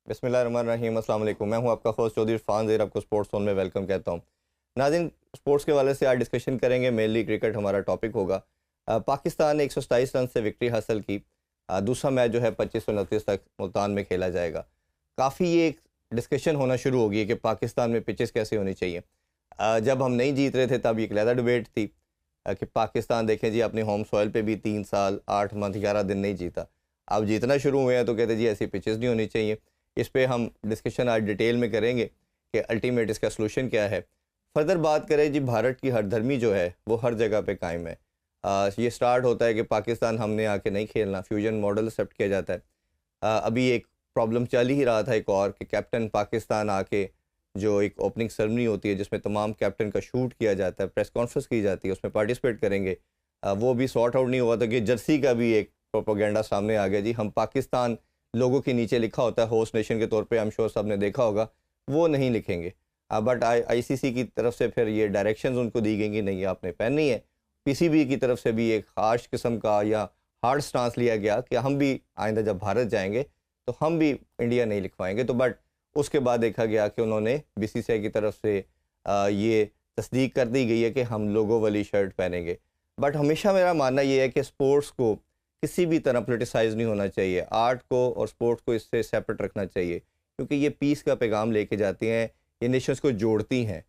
बिस्मिल्लाहिर्रहमानिर्रहीम, अस्सलाम वालेकुम। मैं हूं आपका होस्ट चौधरी इरफान ज़हीर, आपको स्पोर्ट्स जोन में वेलकम कहता हूं। नाज़रीन, स्पोर्ट्स के हवाले से आज डिस्कशन करेंगे। मेनली क्रिकेट हमारा टॉपिक होगा। पाकिस्तान ने 127 रन से विक्ट्री हासिल की। दूसरा मैच जो है 2529 तक मुल्तान में खेला जाएगा। काफ़ी ये एक डिस्कशन होना शुरू हो गई है कि पाकिस्तान में पिचेस कैसे होनी चाहिए। जब हम नहीं जीत रहे थे तब एक अलग डिबेट थी कि पाकिस्तान देखें जी अपने होम सॉइल पे भी 3 साल 8 मंथ 11 दिन नहीं जीता। अब जीतना शुरू हुए हैं तो कहते जी ऐसी पिचेस नहीं होनी चाहिए। इस पे हम डिस्कशन आज डिटेल में करेंगे कि अल्टीमेट इसका सलूशन क्या है। फर्दर बात करें जी, भारत की हरधर्मी जो है वो हर जगह पे कायम है। ये स्टार्ट होता है कि पाकिस्तान हमने आके नहीं खेलना, फ्यूजन मॉडल एक्सेप्ट किया जाता है। अभी एक प्रॉब्लम चल ही रहा था एक और कि कैप्टन पाकिस्तान आके जो एक ओपनिंग सेरेमनी होती है जिसमें तमाम कैप्टन का शूट किया जाता है, प्रेस कॉन्फ्रेंस की जाती है, उसमें पार्टिसिपेट करेंगे, वो भी सॉर्ट आउट नहीं हुआ था कि जर्सी का भी एक प्रोपोगेंडा सामने आ गया जी। हम पाकिस्तान लोगों के नीचे लिखा होता है होस्ट नेशन के तौर पे, आई एम श्योर सब ने देखा होगा, वो नहीं लिखेंगे। बट आईसीसी की तरफ से फिर ये डायरेक्शंस उनको दी गई कि नहीं आपने पहननी है। पीसीबी की तरफ से भी एक हार्श किस्म का या हार्ड स्टांस लिया गया कि हम भी आइंदा जब भारत जाएंगे तो हम भी इंडिया नहीं लिखवाएंगे। तो बट उसके बाद देखा गया कि उन्होंने बीसीसीआई की तरफ से ये तस्दीक कर दी गई है कि हम लोगों वाली शर्ट पहनेंगे। बट हमेशा मेरा मानना ये है कि स्पोर्ट्स को किसी भी तरह पोलिटिसाइज नहीं होना चाहिए। आर्ट को और स्पोर्ट्स को इससे सेपरेट रखना चाहिए क्योंकि ये पीस का पैगाम लेके जाती हैं, ये नेशंस को जोड़ती हैं।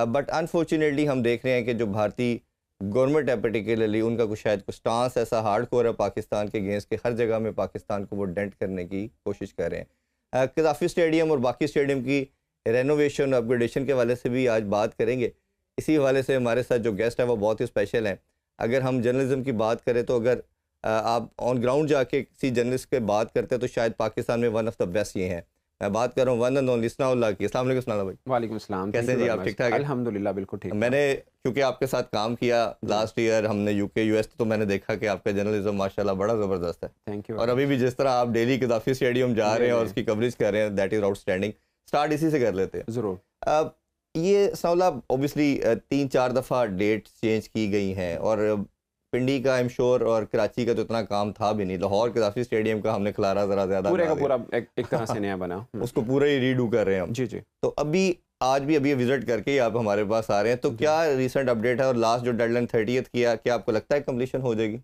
बट अनफॉर्चुनेटली हम देख रहे हैं कि जो भारतीय गवर्नमेंट है पर्टिकुलरली, उनका कुछ शायद कुछ स्टांस ऐसा हार्ड कोर है पाकिस्तान के अगेंस्ट के हर जगह में पाकिस्तान को वो डेंट करने की कोशिश कर रहे हैं। कज़ाफ़ी स्टेडियम और बाकी स्टेडियम की रेनोवेशन अपग्रेडेशन के हवाले से भी आज बात करेंगे। इसी हवाले से हमारे साथ जो गेस्ट है वो बहुत ही स्पेशल हैं। अगर हम जर्नलिज्म की बात करें तो अगर आप ऑन ग्राउंड जाके किसी जर्नलिस्ट के बात करते हैं तो शायद पाकिस्तान में वन ऑफ द बेस्ट ये हैं। मैं बात कर रहा हूँ वन एंड ओनली सनाउल्लाह की। अस्सलाम वालेकुम सनाउल्लाह भाई। वालेकुम अस्सलाम। कैसे जी आप? ठीक ठाक है? अल्हम्दुलिल्लाह बिल्कुल ठीक। मैंने क्योंकि आपके साथ काम किया लास्ट ईयर, हमने यूके यूएस, तो मैंने देखा कि आपका जर्नलिज्म माशाल्लाह बड़ा ज़बरदस्त है। Thank you. और अभी भी जिस तरह आप डेली कज़ाफ़ी स्टेडियम जा रहे हैं और उसकी कवरेज कर रहे हैं, दैट इज़ आउटस्टैंडिंग। स्टार्ट इसी से कर लेते हैं ज़रूर। ये सनाउल्लाह ऑब्वियसली 3-4 दफ़ा डेट चेंज की गई हैं और पिंडी का आई एम श्योर और कराची का तो इतना काम था भी नहीं। लाहौर कज़ाफ़ी स्टेडियम का हमने खलारा ज़रा ज़्यादा पूरे का पूरा एक तरह से नया बना। उसको पूरा ही रीडू कर रहे हैं हम। जी जी। तो अभी आज भी अभी विजिट करके ही आप हमारे पास आ रहे हैं, तो क्या रिसेंट अपडेट है? और लास्ट जो डेडलाइन 30th किया, क्या आपको लगता है कंप्लीशन हो जाएगी?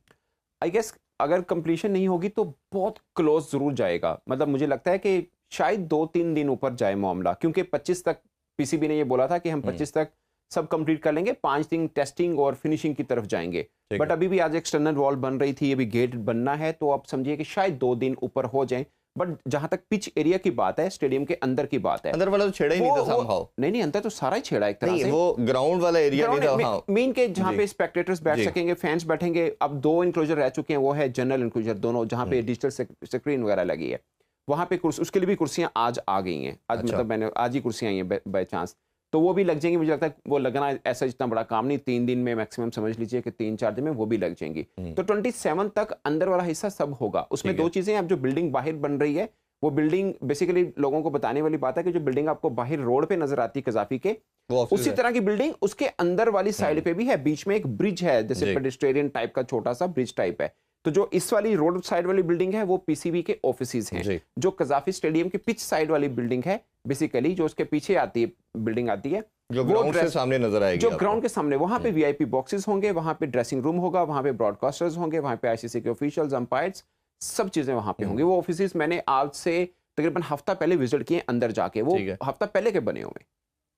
आई गेस अगर कंप्लीशन नहीं होगी तो बहुत क्लोज ज़रूर जाएगा। मतलब मुझे लगता है कि शायद 2-3 दिन ऊपर जाए मामला, क्योंकि 25 तक पीसीबी ने ये बोला था कि हम 25 तक सब कंप्लीट कर लेंगे, 5 दिन टेस्टिंग और फिनिशिंग की तरफ जाएंगे। बट अभी भी आज एक्सटर्नल वॉल बन रही थी, अभी गेट बनना है, तो आप समझिए कि शायद 2 दिन ऊपर हो जाएं। बट जहां तक पिच एरिया की बात है, स्टेडियम के अंदर की बात है, अंदर वाला तो छेड़ा ही नहीं था somehow। नहीं अंदर तो सारा ही छेड़ा एक तरह से। वो ग्राउंड वाला एरिया नहीं था। हाँ, मीन के जहां पे स्पेक्टेटर्स बैठ सकेंगे, फैंस बैठेंगे। अब 2 इंक्लोजर रह चुके हैं, वो है जनरल इंक्लोजर दोनों, जहां पे डिजिटल स्क्रीन वगैरह लगी है। वहां पे उसके लिए भी कुर्सियां आज आ गई हैं। आज मतलब मैंने आज ही कुर्सियां आई हैं बाय चांस, तो वो भी लग जाएंगी। मुझे लगता है वो लगना ऐसा इतना बड़ा काम नहीं, 3 दिन में मैक्सिमम समझ लीजिए कि 3-4 दिन में वो भी लग जाएंगी। तो 27 तक अंदर वाला हिस्सा सब होगा। उसमें 2 चीजें, अब जो बिल्डिंग बाहर बन रही है, वो बिल्डिंग बेसिकली लोगों को बताने वाली बात है कि जो बिल्डिंग आपको बाहर रोड पे नजर आती है कज़ाफ़ी के, उसी तरह की बिल्डिंग उसके अंदर वाली साइड पे भी है। बीच में एक ब्रिज है, जैसे पेडेस्ट्रियन टाइप का छोटा सा ब्रिज टाइप है। तो जो इस वाली रोड साइड वाली बिल्डिंग है वो पीसीबी के ऑफिसेज हैं। जो कज़ाफ़ी स्टेडियम की पिच साइड वाली बिल्डिंग है, बेसिकली जो उसके पीछे आती है बिल्डिंग आती है, जो ग्राउंड के सामने नजर आएगी, जो ग्राउंड के सामने, वहां पे वीआईपी बॉक्सेस होंगे, वहां पे ड्रेसिंग रूम होगा, वहां पे ब्रॉडकास्टर्स होंगे, वहां पे आईसीसी के ऑफिशियल्स, अंपायर्स, सब चीजें वहां पे होंगी। वो ऑफिसेज मैंने आज से तकरीबन हफ्ता पहले विजिट किए अंदर जाके। वो हफ्ता पहले के बने हुए,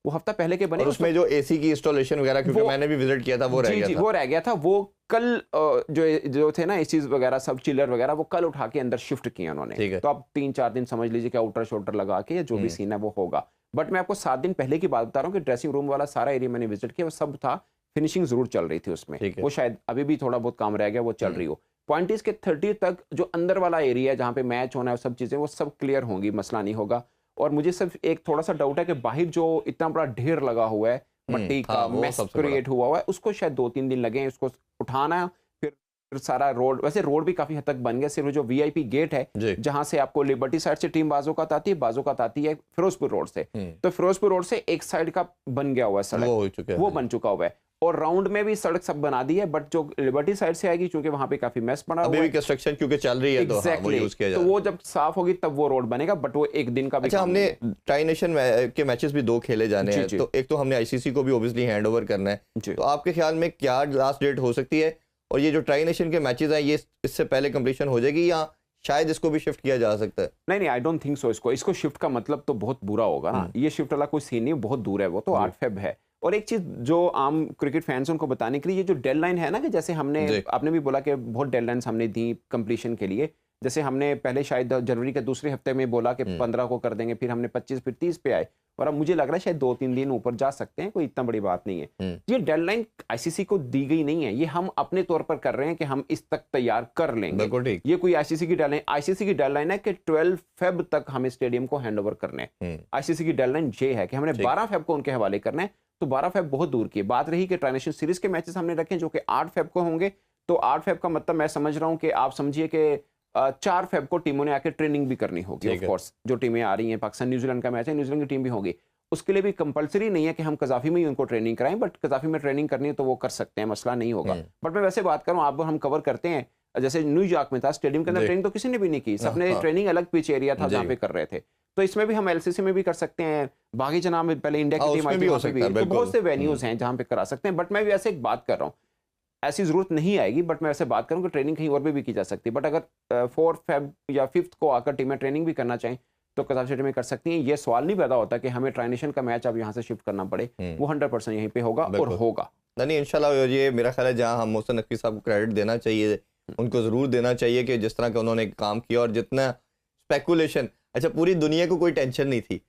वो हफ्ता पहले के बने। और उसमें जो एसी की इंस्टॉलेशन वगैरह, क्योंकि मैंने भी विजिट किया था, वो रह गया था। वो रह गया था। वो कल जो थे ना एसीज वगैरह सब, चिलर वगैरह, वो कल उठा के अंदर शिफ्ट किया उन्होंने। तो अब 3-4 दिन समझ लीजिए कि आउटर शोल्डर लगा के जो भी सीन है वो होगा। बट मैं आपको 7 दिन पहले की बात बता रहा हूँ कि ड्रेसिंग रूम वाला सारा एरिया मैंने विजिट किया, वो सब था। फिनिशिंग जरूर चल रही थी उसमें, वो शायद अभी भी थोड़ा बहुत काम रह गया, वो चल रही हो। पॉइंट इज के 30 तक जो अंदर वाला एरिया है जहाँ पे मैच होना है, सब चीजें वो सब क्लियर होंगी, मसला नहीं होगा। और मुझे सिर्फ एक थोड़ा सा डाउट है कि बाहर जो इतना बड़ा ढेर लगा हुआ है मट्टी का, मेस क्रिएट हुआ है, उसको शायद 2-3 दिन लगे उसको उठाना। फिर सारा रोड, वैसे रोड भी काफी हद तक बन गया। सिर्फ जो वीआईपी गेट है जहां से आपको लिबर्टी साइड से टीम बाज़ोकात आती है, बाज़ोकात आती है फिरोजपुर रोड से, तो फिरोजपुर रोड से एक साइड का बन गया हुआ है सड़क, वो बन चुका हुआ है। और राउंड में भी सड़क सब बना दी है, बट जो लिबर्टी साइड से आएगी क्योंकि वहां पे काफी मैस पड़ा अभी हुआ भी है कंस्ट्रक्शन क्योंकि चल रही है तो हाँ, वो यूज किया जा तो रहा है। वो जब साफ होगी तब वो रोड बनेगा, बट वो एक दिन का भी अच्छा, हमने ट्राई नेशन के मैचेस भी 2 खेले जाने हैं, तो एक तो हमने आईसीसी को भी ऑब्वियसली हैंड ओवर करना है, तो आपके ख्याल में क्या लास्ट डेट हो सकती है, और ये जो ट्राई नेशन के मैचेस हैं ये इससे पहले कंप्लीशन हो जाएगी या शायद इसको भी शिफ्ट किया जा सकता है? नहीं, आई डोंट थिंक सो। इसको शिफ्ट का मतलब तो बहुत बुरा होगा ना, ये शिफ्ट वाला कोई सीन नहीं, बहुत दूर है, वो तो 8 फेब है। और एक चीज जो आम क्रिकेट फैंस उनको बताने के लिए, ये जो डेडलाइन है ना, कि जैसे आपने भी बोला कि बहुत डेडलाइंस हमने दी कंप्लीशन के लिए, जैसे हमने पहले शायद जनवरी के दूसरे हफ्ते में बोला कि 15 को कर देंगे, फिर हमने 25, फिर 30 पे आए, और अब मुझे लग रहा है शायद 2-3 दिन ऊपर जा सकते हैं, कोई इतना बड़ी बात नहीं है। ये डेडलाइन आईसीसी को दी गई नहीं है, ये हम अपने तौर पर कर रहे हैं कि हम इस तक तैयार कर लेंगे। ये कोई आईसीसी की डेडलाइन है कि 12 फेब तक हमें स्टेडियम को हैंड ओवर करने हैं। आईसीसी की डेडलाइन ये है कि हमने 12 फेब को उनके हवाले करना है, तो 12 फेब बहुत दूर की बात रही कि ट्राई नेशन सीरीज के मैचेस हमने रखे जो कि 8 फेब को होंगे, तो 8 फेब का मतलब मैं समझ रहा हूं कि आप समझिए कि 4 फेब को टीमों ने आके ट्रेनिंग भी करनी होगी। ऑफ कोर्स जो टीमें आ रही हैं, पाकिस्तान न्यूजीलैंड का मैच है, न्यूजीलैंड की टीम भी होगी, उसके लिए भी कंपलसरी नहीं है कि हम कजाफी में ही उनको ट्रेनिंग कराएं, बट कजाफी में ट्रेनिंग करनी है तो वो कर सकते हैं, मसला नहीं होगा। बट मैं वैसे बात करूं, आप हम कवर करते हैं, जैसे न्यूयॉर्क में था, स्टेडियम के अंदर ट्रेनिंग तो किसी ने भी नहीं की, सबने ट्रेनिंग अलग पिच एरिया था जहां पे कर रहे थे, तो इसमें भी हम एलसीसी में भी कर सकते हैं, बागी जनाब में पहले इंडिया की टीम आई थी वहां पे भी, तो बहुत से वेन्यूज हैं जहां पे करा सकते हैं। बट मैं भी ऐसे एक बात कर रहा हूँ, ऐसी जरूरत नहीं आएगी, बट मैं ऐसे बात करूं कि ट्रेनिंग कहीं और भी की जा सकती है, बट अगर 4 फेब या 5 को आकर टीमें ट्रेनिंग भी करना चाहें तो कजाफ स्टेडियम में कर सकती हैं। ये सवाल नहीं पैदा होता कि हमें ट्राई नेशन का मैच अब यहाँ से शिफ्ट करना पड़े, वो 100% यहीं पे होगा और होगा। नहीं, इंशाल्लाह। ये मेरा ख्याल है जहाँ हम मोहसिन नकवी साहब को क्रेडिट देना चाहिए, उनको ज़रूर देना चाहिए कि जिस तरह का उन्होंने काम किया, और जितना स्पेकुलेशन, अच्छा पूरी दुनिया को कोई टेंशन नहीं थी,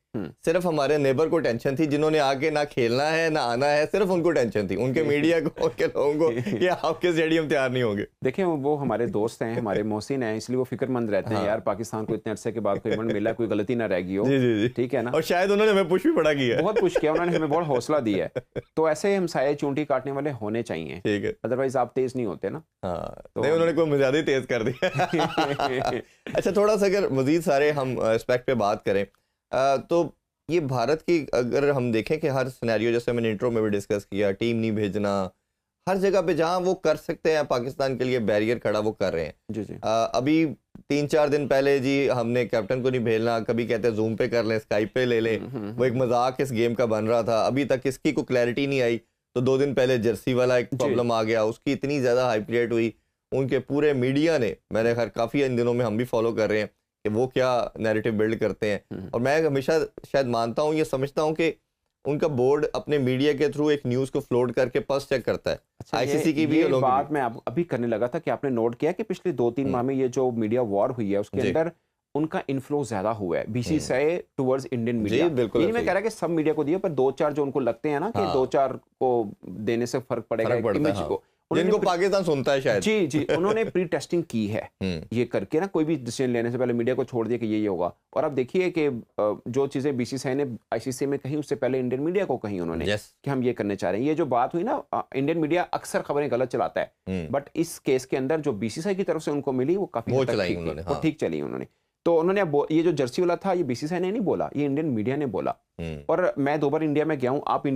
सिर्फ हमारे नेबर को टेंशन थी, जिन्होंने आके ना खेलना है ना आना है, सिर्फ उनको टेंशन थी, उनके मीडिया को, उनके लोगों को कि आपके स्टेडियम तैयार नहीं होंगे। देखिए वो हमारे दोस्त हैं, हमारे मोहसिन हैं, इसलिए वो फिक्रमंद रहते हैं, यार पाकिस्तान को इतने अरसे के बाद कोई इवेंट मिला, कोई गलती ना रह गई हो। जी, ठीक है ना, और शायद उन्होंने हमें पुश भी बड़ा किया, बहुत पुश किया उन्होंने, हमें बहुत हौसला दिया है। तो ऐसे हम साये चूंटी काटने वाले होने चाहिए, ठीक है, अदरवाइज आप तेज नहीं होते ना। तो नहीं, उन्होंने कोई ज्यादा ही तेज कर दिया। अच्छा, थोड़ा सा अगर मजीद सारे हम एस्पेक्ट पे बात करें, तो ये भारत की अगर हम देखें कि हर सिनेरियो, जैसे मैंने इंट्रो में भी डिस्कस किया, टीम नहीं भेजना, हर जगह पे जहां वो कर सकते हैं पाकिस्तान के लिए बैरियर खड़ा वो कर रहे हैं। जी। अभी 3-4 दिन पहले जी हमने कैप्टन को नहीं भेजना, कभी कहते हैं जूम पे कर लें, स्काइप पे ले लें, वो एक मजाक इस गेम का बन रहा था, अभी तक इसकी कोई क्लैरिटी नहीं आई। तो 2 दिन पहले जर्सी वाला एक प्रॉब्लम आ गया, उसकी इतनी ज़्यादा हाई क्रिएट हुई, उनके पूरे मीडिया ने, मैंने खैर काफ़ी इन दिनों में हम भी फॉलो कर रहे हैं कि वो क्या नैरेटिव बिल्ड करते हैं, और मैं हमेशा शायद मानता हूँ, ये समझता हूँ कि उनका बोर्ड अपने मीडिया के थ्रू एक न्यूज़ को फ्लोट करके पल्स चेक करता है। अच्छा, आईसीसी की भी ये बात मैं अभी करने लगा था कि आपने नोट किया कि पिछले 2-3 माह में ये जो मीडिया वॉर हुई है उसके अंदर उनका इन्फ्लो ज्यादा हुआ है बीसीसीआई टुवर्ड्स इंडियन मीडिया। बिल्कुल, मैं कह रहा कि सब मीडिया को दिया, पर 2-4 जो उनको लगते हैं ना कि 2-4 को देने से फर्क पड़ेगा इमेज को, जिनको पाकिस्तान सुनता है शायद। जी उन्होंने प्री टेस्टिंग की है ये करके ना, कोई भी डिसीजन लेने से पहले मीडिया को छोड़ दिया कि ये होगा। और अब देखिए कि जो चीजें बीसीसीआई ने आईसीसी में कही, उससे पहले इंडियन मीडिया को कही उन्होंने कि हम ये करने चाह रहे हैं। ये जो बात हुई ना, इंडियन मीडिया अक्सर खबरें गलत चलाता है, बट इस केस के अंदर जो बीसीसीआई की तरफ से उनको मिली वो काफी ठीक चली उन्होंने। तो उन्होंने अब ये जो जर्सी वाला था, ये बीसीसीआई ने नहीं बोला, ये इंडियन मीडिया ने बोला। और मैं 2 बार इंडिया में गया हूँ, आप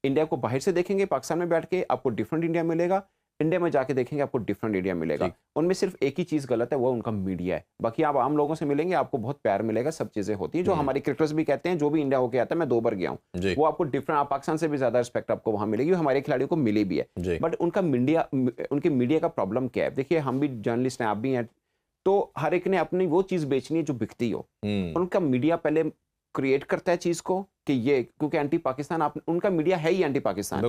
इंडिया को बाहर से देखेंगे पाकिस्तान में बैठ के, आपको डिफरेंट इंडिया मिलेगा, इंडिया में जाके देखेंगे आपको डिफरेंट इंडिया मिलेगा। उनमें सिर्फ एक ही चीज गलत है, वो उनका मीडिया है। बाकी आप आम लोगों से मिलेंगे, आपको बहुत प्यार मिलेगा, सब चीजें होती हैं जो हमारे क्रिकेटर्स भी कहते हैं, जो भी इंडिया होके आता है, मैं 2 बार गया हूँ, वो आपको डिफरेंट, आप पाकिस्तान से भी ज्यादा रिस्पेक्ट आपको वहां मिलेगी, हमारे खिलाड़ियों को मिली भी है। बट उनके मीडिया का प्रॉब्लम क्या है? देखिए, हम भी जर्नलिस्ट हैं, आप भी हैं, तो हर एक ने अपनी वो चीज बेचनी है जो बिकती हो। उनका मीडिया पहले क्रिएट करता है चीज को कि ये, क्योंकि एंटी पाकिस्तान, उनका मीडिया है ही एंटी पाकिस्तान,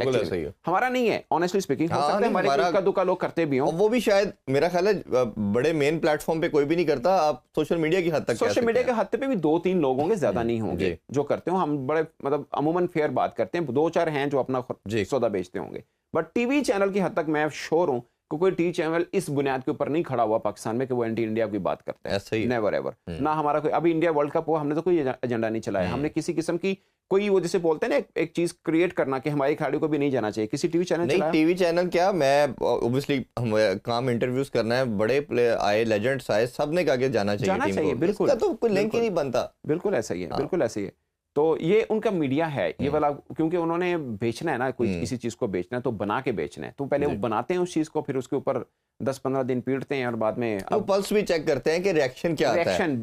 हमारा नहीं है, ऑनेस्टली स्पीकिंग। हो सकता है हमारे इक्का दुक्का लोग करते भी हों, वो भी शायद, मेरा ख्याल है बड़े मेन प्लेटफॉर्म पे कोई भी नहीं करता। आप सोशल मीडिया की हद तक, सोशल मीडिया के हद पे भी 2-3 लोग होंगे, ज्यादा नहीं होंगे जो करते हो। हम बड़े मतलब अमूमन फेयर बात करते हैं, 2-4 हैं जो अपना सौदा बेचते होंगे। बट टीवी चैनल की हद तक मैं श्योर हूं कि कोई टीवी चैनल इस बुनियाद के ऊपर नहीं खड़ा हुआ पाकिस्तान में कि वो एंटी इंडिया की बात करते हैं। Never ever. ना हमारा कोई, अभी इंडिया वर्ल्ड कप हुआ, हमने तो कोई एजेंडा नहीं चलाया, हमने किसी किस्म की कोई, वो जिसे बोलते हैं ना, एक चीज क्रिएट करना कि हमारे खिलाड़ियों को भी नहीं जाना चाहिए किसी टीवी चैनल। नहीं, टीवी चैनल क्या, मैं ऑब्वियसली हम काम इंटरव्यूज करना है, बड़े प्लेयर आए, लेजेंड्स आए, सबने आगे जाना चाहिए, बिल्कुल, तो कोई लिंक ही नहीं बनता। बिल्कुल ऐसा ही है, बिल्कुल ऐसा ही है। तो ये उनका मीडिया है ये वाला, क्योंकि उन्होंने बेचना है ना, कोई किसी चीज को बेचना है तो बना के बेचना है, तो पहले वो बनाते हैं उस चीज को, फिर उसके ऊपर 10-15 दिन पीटते हैं और बाद में वो पल्स भी चेक करते हैं कि रिएक्शन क्या आता है,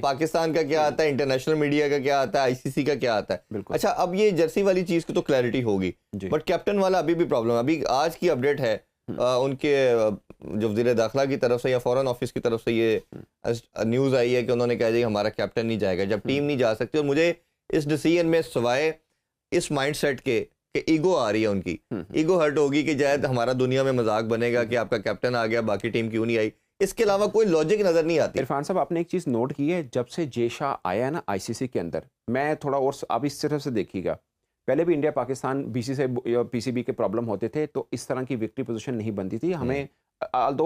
पाकिस्तान का क्या आता है, इंटरनेशनल मीडिया का क्या आता है, आईसीसी का क्या आता है। अच्छा, अब ये जर्सी वाली चीज की तो क्लैरिटी होगी, बट कैप्टन वाला अभी भी प्रॉब्लम। अभी आज की अपडेट है उनके जो वज़ीर दाखिला की तरफ से या फॉरेन ऑफिस की तरफ से ये न्यूज़ आई है कि उन्होंने कहा कि हमारा कैप्टन नहीं जाएगा जब टीम नहीं जा सकती। और मुझे इस डिसीजन में सवाए इस माइंडसेट के कि ईगो आ रही है, उनकी ईगो हर्ट होगी कि शायद हमारा दुनिया में मजाक बनेगा कि आपका कैप्टन आ गया, बाकी टीम क्यों नहीं आई। इसके अलावा कोई लॉजिक नजर नहीं आती। इरफान साहब, आपने एक चीज़ नोट की है, जब से जे शाह आया है ना आईसीसी के अंदर, मैं थोड़ा और आप इस तरफ से देखिएगा, पहले भी इंडिया पाकिस्तान बीसी से या पीसीबी के प्रॉब्लम होते थे तो इस तरह की विक्ट्री पोजीशन नहीं बनती थी। हमें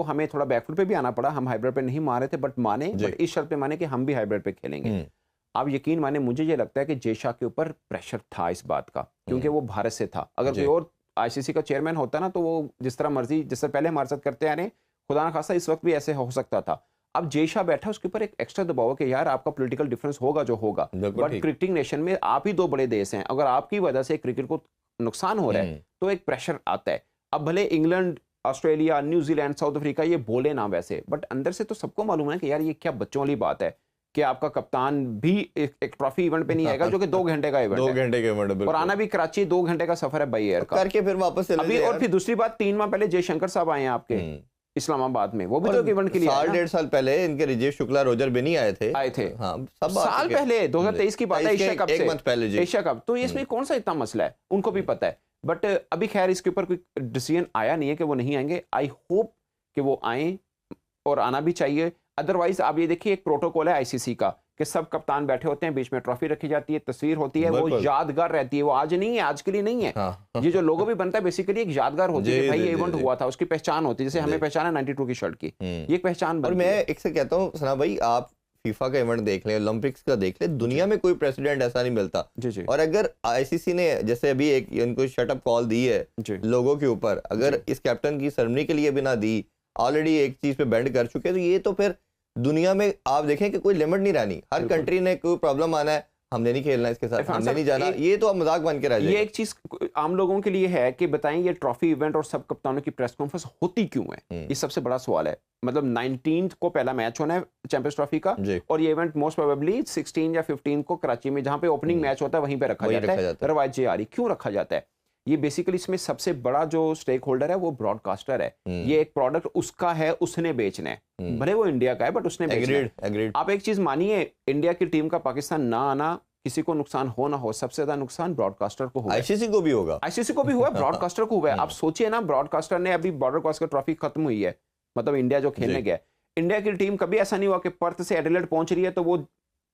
हमें थोड़ा बैकफुट पे भी आना पड़ा, हम हाइब्रिड पे नहीं मारे थे, बट इस शर्त पे माने कि हम भी हाइब्रिड पे खेलेंगे। आप यकीन माने, मुझे ये लगता है कि जे शाह के ऊपर प्रेशर था इस बात का, क्योंकि वो भारत से था। अगर कोई और आईसीसी का चेयरमैन होता ना तो वो जिस तरह मर्जी, जिससे पहले हमारे साथ करते आ रहे, खुदा ना खासा इस वक्त भी ऐसे हो सकता था। अब जे शाह बैठा, उसके ऊपर एक एक्स्ट्रा दबाव है कि यार आपका पॉलिटिकल डिफरेंस होगा जो होगा, बट क्रिकेटिंग नेशन में आप ही दो बड़े देश हैं, अगर आपकी वजह से क्रिकेट को नुकसान हो रहा है तो एक प्रेशर आता है। अब भले England, Australia, New Zealand, south Africa ये बोले ना वैसे, बट अंदर से तो सबको मालूम है कि यार ये क्या बच्चों वाली बात है कि आपका कप्तान भी एक ट्रॉफी इवेंट पे नहीं आएगा, जो कि 2 घंटे का इवेंट है, 2 घंटे का इवेंट है, और आना भी कराची 2 घंटे का सफर है बाई एयर का, करके फिर वापस चले अभी। और फिर दूसरी बात, 3 माह पहले जयशंकर साहब आए हैं आपके इस्लामाबाद में, वो भी तो इवेंट के लिए 1.5 साल पहले इनके राजीव शुक्ला, रोजर बेनी आए थे। हाँ, सब साल पहले 2023 की बात है, एशिया कप से, एक मंथ पहले जी, एशिया कप। तो इसमें कौन सा इतना मसला है, उनको भी पता है, बट अभी खैर इसके ऊपर कोई डिसीजन आया नहीं है कि वो नहीं आएंगे। आई होप कि वो आए, और आना भी चाहिए। अदरवाइज आप ये देखिए, एक प्रोटोकॉल है आईसीसी का कि सब कप्तान बैठे होते हैं, बीच में ट्रॉफी रखी जाती है, तस्वीर होती है, वो यादगार रहती है, वो आज नहीं है, आज के लिए नहीं है। ये जो लोगो भी बनता है बेसिकली एक यादगार होती है, भाई ये इवेंट हुआ था, उसकी पहचान होती है, जैसे हमें पहचान है 92 की शर्ट की, ये पहचान। और मैं एक से कहता हूँ सना भाई, आप फीफा का इवेंट देख लें, ओलंपिक्स का देख लें, दुनिया में कोई प्रेसिडेंट ऐसा नहीं मिलता। और अगर आईसीसी ने जैसे अभी एक इनको शटअप कॉल दी है लोगों के ऊपर, अगर इस कैप्टन की सेरेमनी के लिए भी ना दी, ऑलरेडी एक चीज पे बेंड कर चुके, तो ये तो फिर दुनिया में आप देखें कि कोई लिमिट नहीं रहनी, हर कंट्री ने कोई प्रॉब्लम आना है, हमने नहीं खेलना इसके साथ, हमने नहीं जाना, ये तो अब मजाक बन के रह जाएगा। ये एक चीज आम लोगों के लिए है कि बताएं, ये ट्रॉफी इवेंट और सब कप्तानों की प्रेस कॉन्फ्रेंस होती क्यों है, ये सबसे बड़ा सवाल है। मतलब 19 को पहला मैच होना है चैंपियंस ट्रॉफी का, और ये इवेंट मोस्ट प्रोबेबली 16 या 15 को कराची में, जहां पे ओपनिंग मैच होता है, वहीं पे रखा जाता है। रवायत ये आ रही, क्यों रखा जाता है? ये बेसिकली इसमें सबसे बड़ा जो स्टेक होल्डर है वो ब्रॉडकास्टर है। ये एक प्रोडक्ट उसका है, उसने बेचना है, भले वो इंडिया का है बट उसने बेचना है। आप एक चीज मानिए, इंडिया की टीम का पाकिस्तान ना आना, किसी को नुकसान हो ना हो, सबसे ज्यादा नुकसान ब्रॉडकास्टर को हुआ। आईसीसी को भी होगा, आईसीसी को भी हुआ, ब्रॉडकास्टर को हुआ है। आप सोचिए ना, ब्रॉडकास्टर ने अभी बॉर्डर क्रॉस ट्रॉफी खत्म हुई है, मतलब इंडिया जो खेलने गया, इंडिया की टीम कभी ऐसा नहीं हुआ कि पर्थ से एडिलेड पहुंच रही है तो वो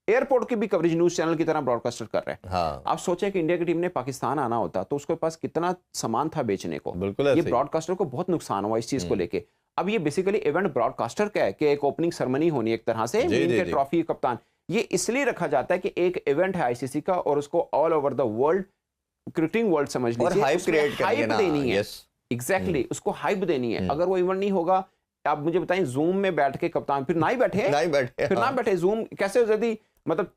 एयरपोर्ट की भी कवरेज न्यूज चैनल की तरह ब्रॉडकास्टर कर रहे हैं। आप सोचें कि इंडिया की टीम ने पाकिस्तान आना होता तो उसके पास कितना सामान था बेचने को। ये ब्रॉडकास्टर को बहुत नुकसान हुआ इस चीज को लेके। अब ये बेसिकली इवेंट ब्रॉडकास्टर का है कि एक ओपनिंग सेरेमनी होनी एक तरह से, इनके ट्रॉफी कप्तान, ये इसलिए रखा जाता है कि एक इवेंट है आईसीसी का और उसको all over the world, cricketing world समझ लीजिए, हाइप देनी है। एग्जैक्टली, उसको हाइप देनी है। अगर वो इवेंट नहीं होगा, आप मुझे बताएं, जूम में बैठ के कप्तान फिर ना ही बैठे, फिर ना बैठे, जूम कैसे यदि मतलब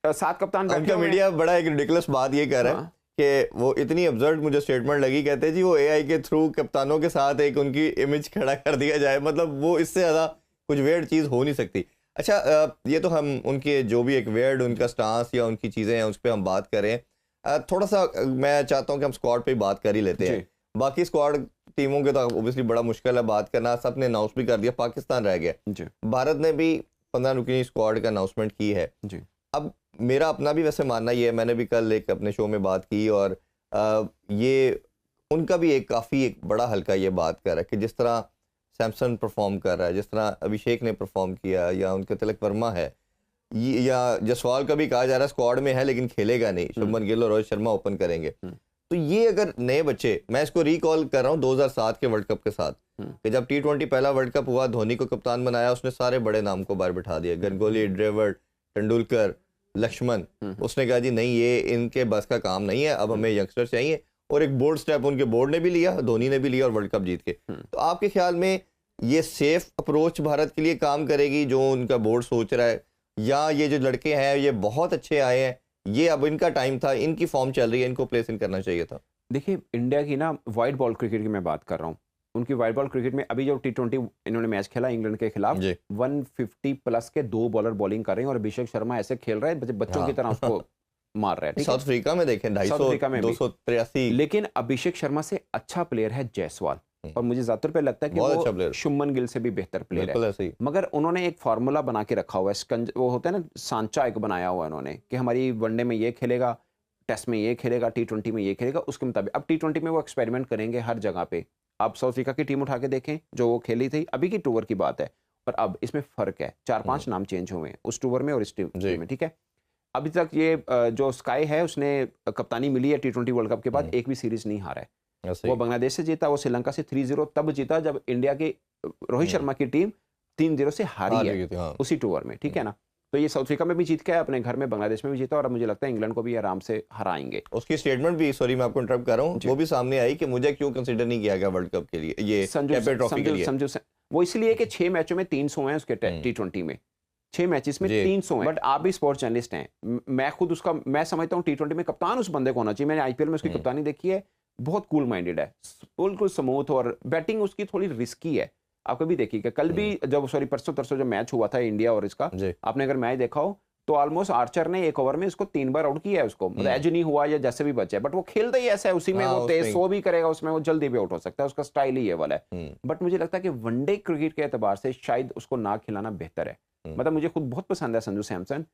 7 कप्तान बैठे, मीडिया बड़ा एक रिडिकुलस बात ये कर रहा है कि वो इतनी अब्सर्ड मुझे स्टेटमेंट लगी, कहते जी वो एआई के थ्रू कप्तानों के साथ एक उनकी इमेज खड़ा कर दिया जाए, मतलब वो इससे ज्यादा कुछ वेयर्ड चीज हो नहीं सकती। अच्छा, ये तो हम उनके जो भी एक वेयर्ड उनका स्टांस या उनकी चीजें हैं उस पर हम बात करें। थोड़ा सा मैं चाहता हूँ कि हम स्क्वाड पे बात कर ही लेते हैं। बाकी स्क्वाड टीमों के तो ऑब्वियसली बड़ा मुश्किल है बात करना, सबने अनाउंस भी कर दिया, पाकिस्तान रह गया, भारत ने भी 15 रुकनी स्क्वाड का अनाउंसमेंट की है। अब मेरा अपना भी वैसे मानना ये है, मैंने भी कल एक अपने शो में बात की, और ये उनका भी एक काफ़ी एक बड़ा हल्का ये बात कर रहा है कि जिस तरह सैमसन परफॉर्म कर रहा है, जिस तरह अभिषेक ने परफॉर्म किया, या उनका तिलक वर्मा है, या जसवाल का भी कहा जा रहा है स्क्वाड में है लेकिन खेलेगा नहीं, शुभमन गिल और रोहित शर्मा ओपन करेंगे। तो ये अगर नए बच्चे, मैं इसको रिकॉल कर रहा हूँ 2007 के वर्ल्ड कप के साथ, कि जब T20 पहला वर्ल्ड कप हुआ, धोनी को कप्तान बनाया, उसने सारे बड़े नाम को बाहर बिठा दिया, गंगोली, ड्रेविड, तेंदुलकर, लक्ष्मण, उसने कहा जी नहीं ये इनके बस का काम नहीं है, अब हमें यंगस्टर चाहिए, और एक बोल्ड स्टेप उनके बोर्ड ने भी लिया, धोनी ने भी लिया, और वर्ल्ड कप जीत के। तो आपके ख्याल में ये सेफ अप्रोच भारत के लिए काम करेगी जो उनका बोर्ड सोच रहा है, या ये जो लड़के हैं ये बहुत अच्छे आए हैं ये अब इनका टाइम था, इनकी फॉर्म चल रही है, इनको प्लेस इन करना चाहिए था। देखिए इंडिया की ना वाइट बॉल क्रिकेट की मैं बात कर रहा हूँ, उनकी वाइट बॉल क्रिकेट में अभी जो T20 इन्होंने मैच खेला इंग्लैंड के खिलाफ, 150 प्लस के 2 बॉलर बॉलिंग कर रहे हैं और अभिषेक शर्मा ऐसे खेल रहे हैं बच्चों की तरह उसको मार रहे हैं। साउथ अफ्रीका में देखें 250 283। लेकिन अभिषेक शर्मा से अच्छा प्लेयर है जायसवाल, और मुझे ज्यादातर पे लगता है कि वो शुभमन गिल से भी बेहतर प्लेयर है। मगर उन्होंने एक फार्मूला बना के रखा हुआ है, वो होता है ना सांचा एक बनाया हुआ है उन्होंने कि हमारी वनडे में ये खेलेगा, टेस्ट में ये खेलेगा, T20 में ये खेलेगा, उसके मुताबिक अब T20 में वो एक्सपेरिमेंट करेंगे हर जगह पे। आप साउथ अफ्रीका की टीम उठा के देखें जो वो खेली थी, अभी की टूर की बात है, पर अब इसमें फर्क है, 4-5 नाम चेंज हुए हैं उस टूर में और इस टीम में, ठीक है। अभी तक ये जो स्काई है उसने कप्तानी मिली है T20 वर्ल्ड कप के बाद, एक भी सीरीज नहीं हारा है। वो बांग्लादेश से जीता, वो श्रीलंका से 3-0 तब जीता जब इंडिया की रोहित शर्मा की टीम 3-0 से हारी है उसी टूर में, ठीक है ना। तो ये साउथ अफ्रीका में भी जीत के आया, अपने घर में बांग्लादेश में भी जीता, और अब मुझे लगता है इंग्लैंड को भी आराम से हराएंगे। उसकी स्टेटमेंट भी, सॉरी मैं आपको इंटरप्ट कर रहा हूँ, वो भी सामने आई कि मुझे क्यों कंसीडर नहीं किया गया वर्ल्ड कप के लिए, ये चैंपियंस ट्रॉफी के लिए। वो इसलिए कि 6 मैचों में 300 हैं उसके T20 में, 6 मैचेस में 300 हैं। बट आप भी स्पोर्ट्स जर्नलिस्ट हैं, मैं खुद उसका मैं समझता हूँ T20 में कप्तान उस बंदे को होना चाहिए। मैंने IPL में उसकी कप्तानी देखी है, बहुत कूल माइंडेड है, बिल्कुल स्मूथ, और बैटिंग उसकी थोड़ी रिस्की है। आप कभी देखिएगा, कल भी जब परसों तरसों जो मैच हुआ था इंडिया और इसका, आपने अगर मैच देखा हो तो ऑलमोस्ट आर्चर ने एक ओवर में इसको 3 बार आउट किया है उसको, मतलब एज नहीं हुआ या जैसे भी बचे, बट वो खेलता ही ऐसा है, उसी में वो तेज 100 भी करेगा, उसमें वो जल्दी भी आउट हो सकता है, उसका स्टाइल ही ये वाला है। बट मुझे लगता है कि वनडे क्रिकेट के एतबार से शायद उसको ना खिलाना बेहतर है। मतलब मुझे खुद बहुत पसंद है संजू सैमसन,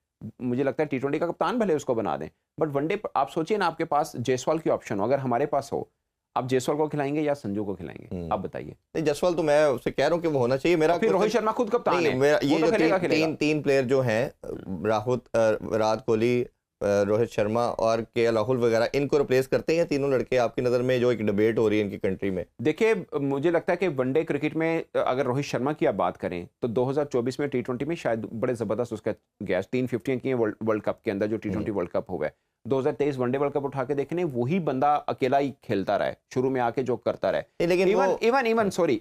मुझे लगता है T20 का कप्तान भले उसको बना दें, बट वनडे आप सोचिए ना, आपके पास जायसवाल की ऑप्शन हो, अगर हमारे पास हो, आप जायसवाल को खिलाएंगे या संजू को खिलाएंगे, आप बताइए। नहीं, जायसवाल तो मैं उससे कह रहा हूँ कि वो होना चाहिए। मेरा फिर रोहित शर्मा खुद कप्तान है, मेरा ये जो तीन प्लेयर जो हैं, विराट कोहली, रोहित शर्मा और KL राहुल वगैरह, इनको रिप्लेस करते हैं तीनों लड़के आपकी नज़र में, जो एक डिबेट हो रही है इनकी कंट्री में? देखिए मुझे लगता है कि वनडे क्रिकेट में अगर रोहित शर्मा की आप बात करें तो 2024 में T20 में शायद बड़े ज़बरदस्त उसका गैस 350 की है वर्ल्ड कप के अंदर, जो T20 वर्ल्ड कप हुआ है। 2023 वनडे वर्ल्ड कप उठा के देखने, वही बंदा अकेला ही खेलता रहा है, शुरू में आके जो करता रहा। लेकिन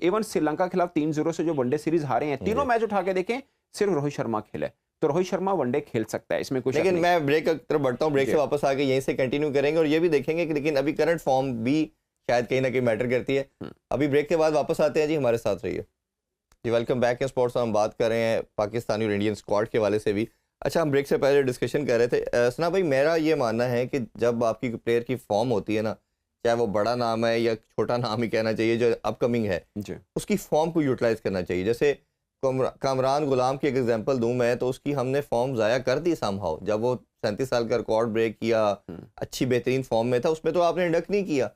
इवन श्रीलंका के खिलाफ 3-0 से जो वनडे सीरीज हारे हैं, तीनों मैच उठा के देखें सिर्फ रोहित शर्मा खेला है, तो रोहित शर्मा वनडे खेल सकता है, इसमें कुछ। लेकिन मैं ब्रेक की तरफ बढ़ता हूँ, ब्रेक से वापस आके यहीं से कंटिन्यू करेंगे और ये भी देखेंगे कि लेकिन अभी करंट फॉर्म भी शायद कहीं ना कहीं मैटर करती है। अभी ब्रेक के बाद वापस आते हैं जी, हमारे साथ रहिए जी। Welcome back in sports. हम बात कर रहे हैं पाकिस्तानी और इंडियन स्क्वाड के वाले से भी। अच्छा, हम ब्रेक से पहले डिस्कशन कर रहे थे सना भाई, मेरा ये मानना है कि जब आपकी प्लेयर की फॉर्म होती है ना, चाहे वो बड़ा नाम है या छोटा नाम ही कहना चाहिए, जो अपकमिंग है, उसकी फॉर्म को यूटिलाइज करना चाहिए। जैसे कामरान गुलाम की एक एग्जांपल दूं मैं, तो उसकी हमने फॉर्म ज़ाया कर दी समहाउ। जब वो 37 साल का रिकॉर्ड ब्रेक किया, अच्छी बेहतरीन फॉर्म में था, उसमें तो आपने इंडक्ट नहीं किया।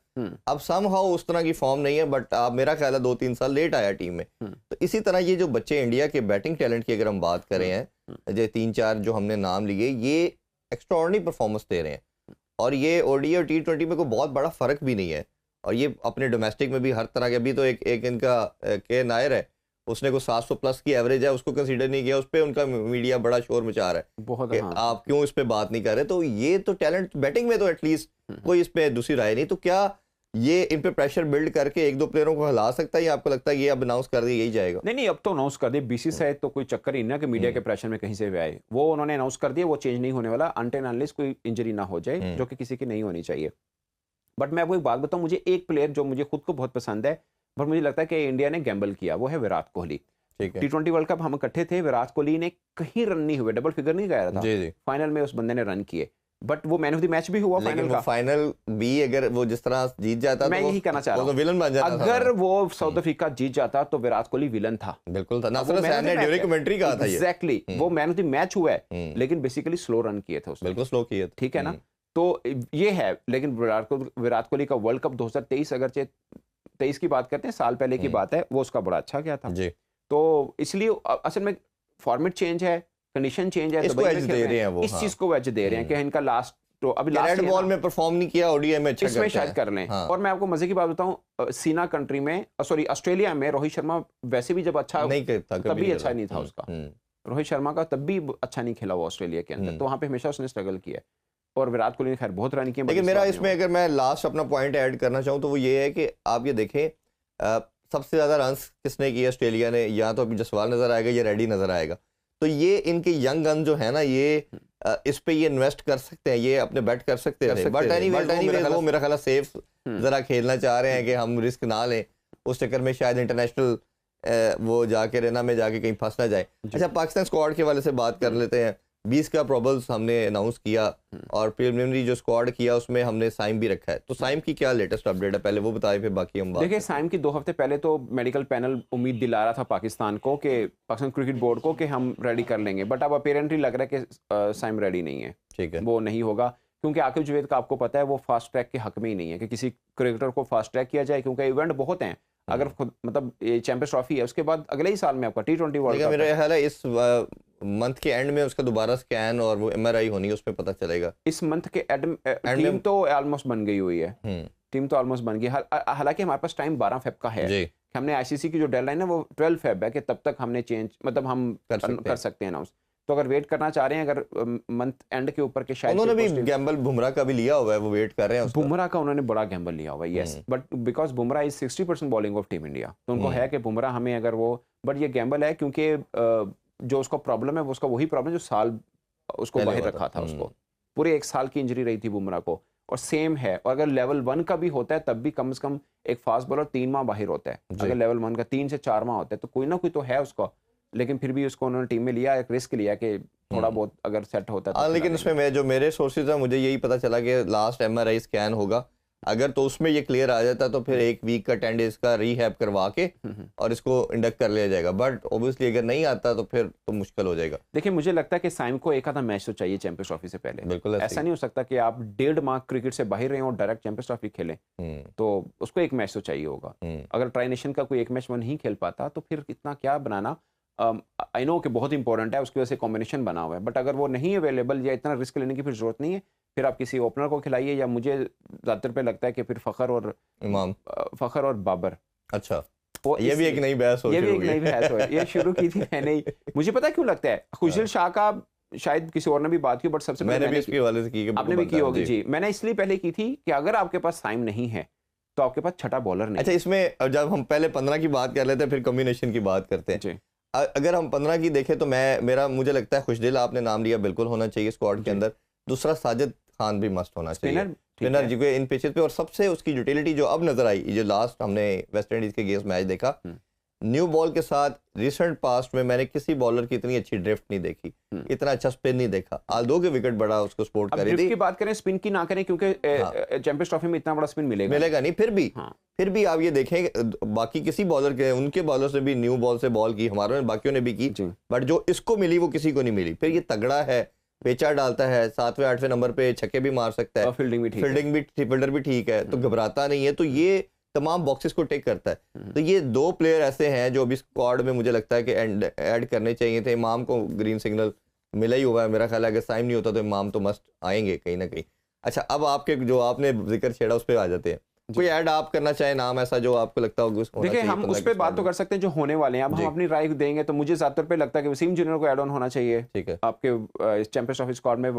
अब समहाउ उस तरह की फॉर्म नहीं है, बट आप मेरा ख्याल है 2-3 साल लेट आया टीम में। तो इसी तरह ये जो बच्चे इंडिया के बैटिंग टैलेंट की अगर हम बात करें हैं, जो 3-4 जो हमने नाम लिए, ये एक्स्ट्राऑर्डिनरी परफॉर्मेंस दे रहे हैं, और ये ODI और T20 में कोई बहुत बड़ा फर्क भी नहीं है, और ये अपने डोमेस्टिक में भी हर तरह के। अभी तो एक इनका के नायर है, उसने को 700 प्लस की एवरेज है, उसको कंसीडर नहीं किया, उस पर उनका मीडिया बड़ा शोर मचा रहा है बहुत। आप क्यों इस पे बात नहीं कर रहे? तो ये तो टैलेंट बैटिंग में तो एटलीस्ट कोई इस पे दूसरी राय नहीं। तो क्या ये इन पे प्रेशर बिल्ड करके 1-2 प्लेयरों को हिला सकता है, या आपको लगता है ये अब अनाउंस कर दिया यही जाएगा? नहीं, अब तो अनाउंस कर दिया BCCI, तो कोई चक्कर ही ना कि मीडिया के प्रेशर में कहीं से भी आए, वो उन्होंने अनाउंस कर दिया, वो चेंज नहीं होने वाला अनटिल अनलेस कोई इंजरी ना हो जाए, जो कि किसी की नहीं होनी चाहिए। बट मैं आपको एक बात बताऊं, मुझे एक प्लेयर जो मुझे खुद को बहुत पसंद है, बट मुझे लगता है कि इंडिया ने गैम्बल किया, वो है Virat Kohli. T20 world cup हम इकट्ठे थे, विराट कोहली ने कहीं रन नहीं हुए, डबल फिगर नहीं गया था जी। फाइनल में उस बंदे ने रन किए, बट वो मैन ऑफ द मैच भी हुआ फाइनल का। फाइनल भी अगर वो जिस तरह जीत जाता, मैं यही कहना चाह रहा हूं, विलन बन जाता। अगर वो साउथ अफ्रीका जीत जाता तो विराट कोहली विलन था, बिल्कुल था। नासिर हुसैन ने ड्यूरिंग कमेंट्री कहा था एग्जैक्टली, वो मैन ऑफ द मैच हुआ है, लेकिन बेसिकली स्लो रन किए थे उसने, बिल्कुल स्लो किए थे, ठीक है ना। तो ये है, लेकिन विराट कोहली का वर्ल्ड कप 2023, अगर 23 की बात करते हैं, साल पहले की बात है, वो उसका बड़ा अच्छा गया था जी। तो इसलिए असल में फॉर्मेट चेंज है, कंडीशन चेंज है, इसको एज दे रहे हैं वो, इस चीज को एज दे रहे हैं कि इनका लास्ट, तो अभी लास्ट बॉल में परफॉर्म नहीं किया, ODI में अच्छा इसमें शायद कर लें। और मैं आपको मजे की बात बताऊं, सीना कंट्री में, सॉरी ऑस्ट्रेलिया में, रोहित शर्मा वैसे भी जब अच्छा नहीं करता, तभी अच्छा नहीं था उसका, रोहित शर्मा का तब भी अच्छा नहीं खेला वो ऑस्ट्रेलिया के अंदर, तो वहां पे हमेशा उसने स्ट्रगल किया, और विराट कोहली ने खैर बहुत रन किए। लेकिन मेरा इसमें अगर मैं लास्ट अपना पॉइंट ऐड करना चाहूँ तो वो ये है कि आप ये देखें, सबसे ज़्यादा रन्स किसने किए ऑस्ट्रेलिया ने, या तो अभी जसवाल नज़र आएगा या रेड्डी नज़र आएगा। तो ये इनके यंग गन जो है ना, ये इस पे ये इन्वेस्ट कर सकते हैं, ये अपने बेट कर सकते हैं, बट एनीवे वो मेरा ख्याल सेफ जरा खेलना चाह रहे हैं कि हम रिस्क ना लें, उस चक्कर में शायद इंटरनेशनल वो जाके रेना में जाके कहीं फंस ना जाए। अच्छा, पाकिस्तान स्क्वाड के वाले से बात कर लेते हैं। 20 का प्रोबल्स हमने अनाउंस किया और प्रीलिमिनरी जो स्क्वाड किया उसमें हमने साइम भी रखा है, तो साइम की क्या लेटेस्ट अपडेट है, पहले वो बताएं फिर बाकी हम बात। देखिए, साइम की 2 हफ्ते पहले तो मेडिकल पैनल उम्मीद दिला रहा था पाकिस्तान को, कि पाकिस्तान क्रिकेट बोर्ड को, कि हम रेडी कर लेंगे, बट अब अपेरेंटली लग रहा है कि साइम रेडी नहीं है। ठीक है, वो नहीं होगा, क्योंकि आकिब जुवैद का आपको पता है वो फास्ट ट्रैक के हक में ही नहीं है कि किसी क्रिकेटर को फास्ट ट्रैक किया जाए, क्योंकि इवेंट बहुत हैं। अगर खुद मतलब ये चैंपियंस ट्रॉफी है, उसके बाद अगले ही साल में आपका T20 वर्ल्ड कप, मेरा ख्याल है इस मंथ के एंड में उसका दोबारा स्कैन और वो MRI होनी है, उसमें पता चलेगा। इस मंथ के टीम तो ऑलमोस्ट बन गई हुई है, टीम तो ऑलमोस्ट बन गई। हालांकि हमारे पास टाइम 12 फेब का है, हमने ICC की जो डेडलाइन है वो 12 फेब है कि तब तक हमने चेंज मतलब हम कर सकते हैं अनाउंस। तो अगर वेट करना चाह रहे हैं, अगर मंथ एंड के ऊपर के शायद उन्होंने भी गैम्बल बुमराह का भी लिया हुआ है, वो वेट कर रहे हैं उसका। बुमराह का उन्होंने बड़ा गैम्बल लिया हुआ है, yes, but because Bumrah is 60% bowling of team India, तो उनको है कि बुमराह हमें अगर वो, बट ये गैम्बल है क्योंकि जो उसका प्रॉब्लम है वो उसका वही प्रॉब्लम जो साल उसको बाहर रखा था, उसको पूरे 1 साल की इंजरी रही थी बुमराह को, और सेम है। और अगर लेवल 1 का भी होता है तब भी कम से कम एक फास्ट बॉलर 3 माह बाहर होता है, अगर लेवल 1 का 3 से 4 माह होता है, तो कोई ना कोई तो है उसको, लेकिन फिर भी उसको उन्होंने टीम में लिया, एक रिस्क लिया कि थोड़ा बहुत अगर सेट होता है। लेकिन उसमें जो मेरे सोर्सेज है, मुझे यही पता चला कि लास्ट MRI स्कैन होगा, अगर तो उसमें ये क्लियर आ जाता तो फिर 1 वीक का 10 डेज का रिहैब करवा के और इसको इंडक्ट कर लिया जाएगा, बट ऑब्वियसली अगर नहीं आता तो फिर तो मुश्किल हो जाएगा। देखिए, मुझे लगता है कि साइम को एक आधा मैच तो चाहिए चैंपियंस ट्रॉफी से पहले। बिल्कुल ऐसा नहीं हो सकता कि आप 1.5 माह क्रिकेट से बाहर रहे और डायरेक्ट चैंपियंस ट्रॉफी खेलें, तो उसको एक मैच तो चाहिए होगा। अगर ट्राई नेशन का कोई एक मैच वो नहीं खेल पाता तो फिर इतना क्या बनाना, आई नो कि बहुत इंपॉर्टेंट है, उसकी वजह से कॉम्बिनेशन बना हुआ है, बट अगर वो नहीं अवेलेबल या इतना रिस्क लेने की फिर जरूरत नहीं है, फिर आप किसी ओपनर को खिलाइए, या मुझे ज़्यादातर पे लगता है कि फिर फ़खर और बाबर। अच्छा, ये भी एक नई बहस हो, ये भी एक नई बहस हो, ये शुरू की थी मैंने ही। मुझे पता क्यों लगता है, खुशदिल शाह का शायद किसी और ने भी बात की, बट सबसे मैंने भी इसके हवाले से की, आपने भी की होगी जी। मैंने इसलिए पहले की थी कि अगर आपके पास साइम नहीं है तो आपके पास छठा बॉलर नहीं। अच्छा, इसमें जब हम पहले 15 की बात कर लेते हैं, फिर कॉम्बिनेशन की बात करते हैं। अगर हम 15 की देखें तो मुझे लगता है खुशदिल आपने नाम लिया, बिल्कुल होना चाहिए स्क्वाड के अंदर। दूसरा साजिद खान भी मस्ट होना चाहिए, स्पिनर जी को इन पिचेस पे, और सबसे उसकी यूटिलिटी जो अब नजर आई, जो लास्ट हमने वेस्ट इंडीज के अगेंस्ट मैच देखा, न्यू बॉल के साथ रिसेंट पास्ट में मैंने किसी बॉलर की इतनी अच्छी ड्रिफ्ट नहीं देखी, इतना अच्छा स्पिन नहीं देखा। आल्दो के विकेट बड़ा उसको सपोर्ट कर रही थी। की बात करें, स्पिन की ना करें, क्योंकि चैंपियंस ट्रॉफी में इतना बड़ा स्पिन मिलेगा नहीं, फिर भी आप ये देखें, बाकी किसी बॉलर के, उनके बॉलर से भी न्यू बॉल से बॉल की, हमारे बाकियों ने भी की, बट जो इसको मिली वो किसी को नहीं मिली। फिर ये तगड़ा है, पेचा डालता है, 7वें 8वें नंबर पे छक्के भी मार सकता है, फील्डर भी ठीक है, तो घबराता नहीं है, तो ये तमाम बॉक्सेस को टेक करता है। तो ये 2 प्लेयर ऐसे हैं जो अभी स्क्वाड में मुझे लगता है कि ऐड करने चाहिए थे। इमाम को ग्रीन सिग्नल मिला ही हुआ है, मेरा ख्याल है अगर साइम नहीं होता तो इमाम तो मस्ट आएंगे कहीं ना कहीं। अच्छा, अब आपके जो आपने जिक्र छेड़ा उस पर आ जाते हैं, कोई ऐड आप करना चाहे नाम ऐसा जो आपको लगता हो? देखिए, हम उस पर बात तो कर सकते हैं जो होने वाले हैं, अब हम अपनी राय देंगे, तो मुझे ज्यादातर पे लगता है कि वसीम जूनियर को ऐड ऑन होना चाहिए। ठीक है, आपके चैंपियंस ट्रॉफी स्क्वाड में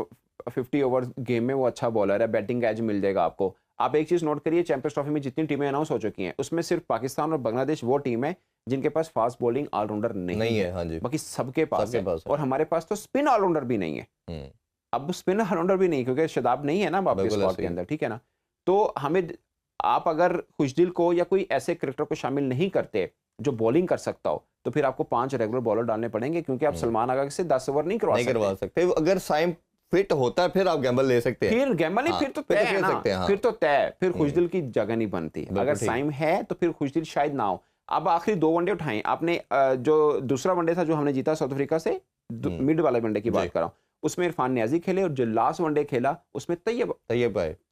50 ओवर गेम में वो अच्छा बॉलर है, बैटिंग का एज मिल जाएगा आपको। आप एक चीज नोट करिए, चैंपियंस ट्रॉफी में जितनी टीमें अनाउंस हो चुकी हैं उसमें सिर्फ पाकिस्तान और बांग्लादेश वो टीम है जिनके पास फास्ट बॉलिंग ऑलराउंडर नहीं है। हाँ जी, बाकी सबके पास है। और हमारे पास तो स्पिन ऑलराउंडर भी नहीं है। अब स्पिन ऑलराउंडर भी नहीं, क्योंकि शदाब नहीं है ना आपके स्क्वाड के अंदर, ठीक है ना। तो हमें, आप अगर खुशदिल को या कोई ऐसे क्रिकेटर को शामिल नहीं करते जो बॉलिंग कर सकता हो, तो फिर आपको 5 रेगुलर बॉलर डालने पड़ेंगे, क्योंकि आप सलमान आगा से 10 ओवर नहीं करवा सकते। अगर साइम फिट होता है फिर आप गैम्बल ले सकते हैं, फिर गैम्बल नहीं, फिर तो तय है ना, फिर तो तय, फिर खुशदिल की जगह नहीं बनती। अगर साइम है तो फिर खुशदिल शायद ना हो। अब आखिरी 2 वनडे उठाएं आपने, जो दूसरा वनडे था जो हमने जीता साउथ अफ्रीका से, मिड वाले वनडे की बात कर रहा हूं, उसमें इरफान न्याजी खेले, और जो लास्ट वनडे खेला उसमें तैयब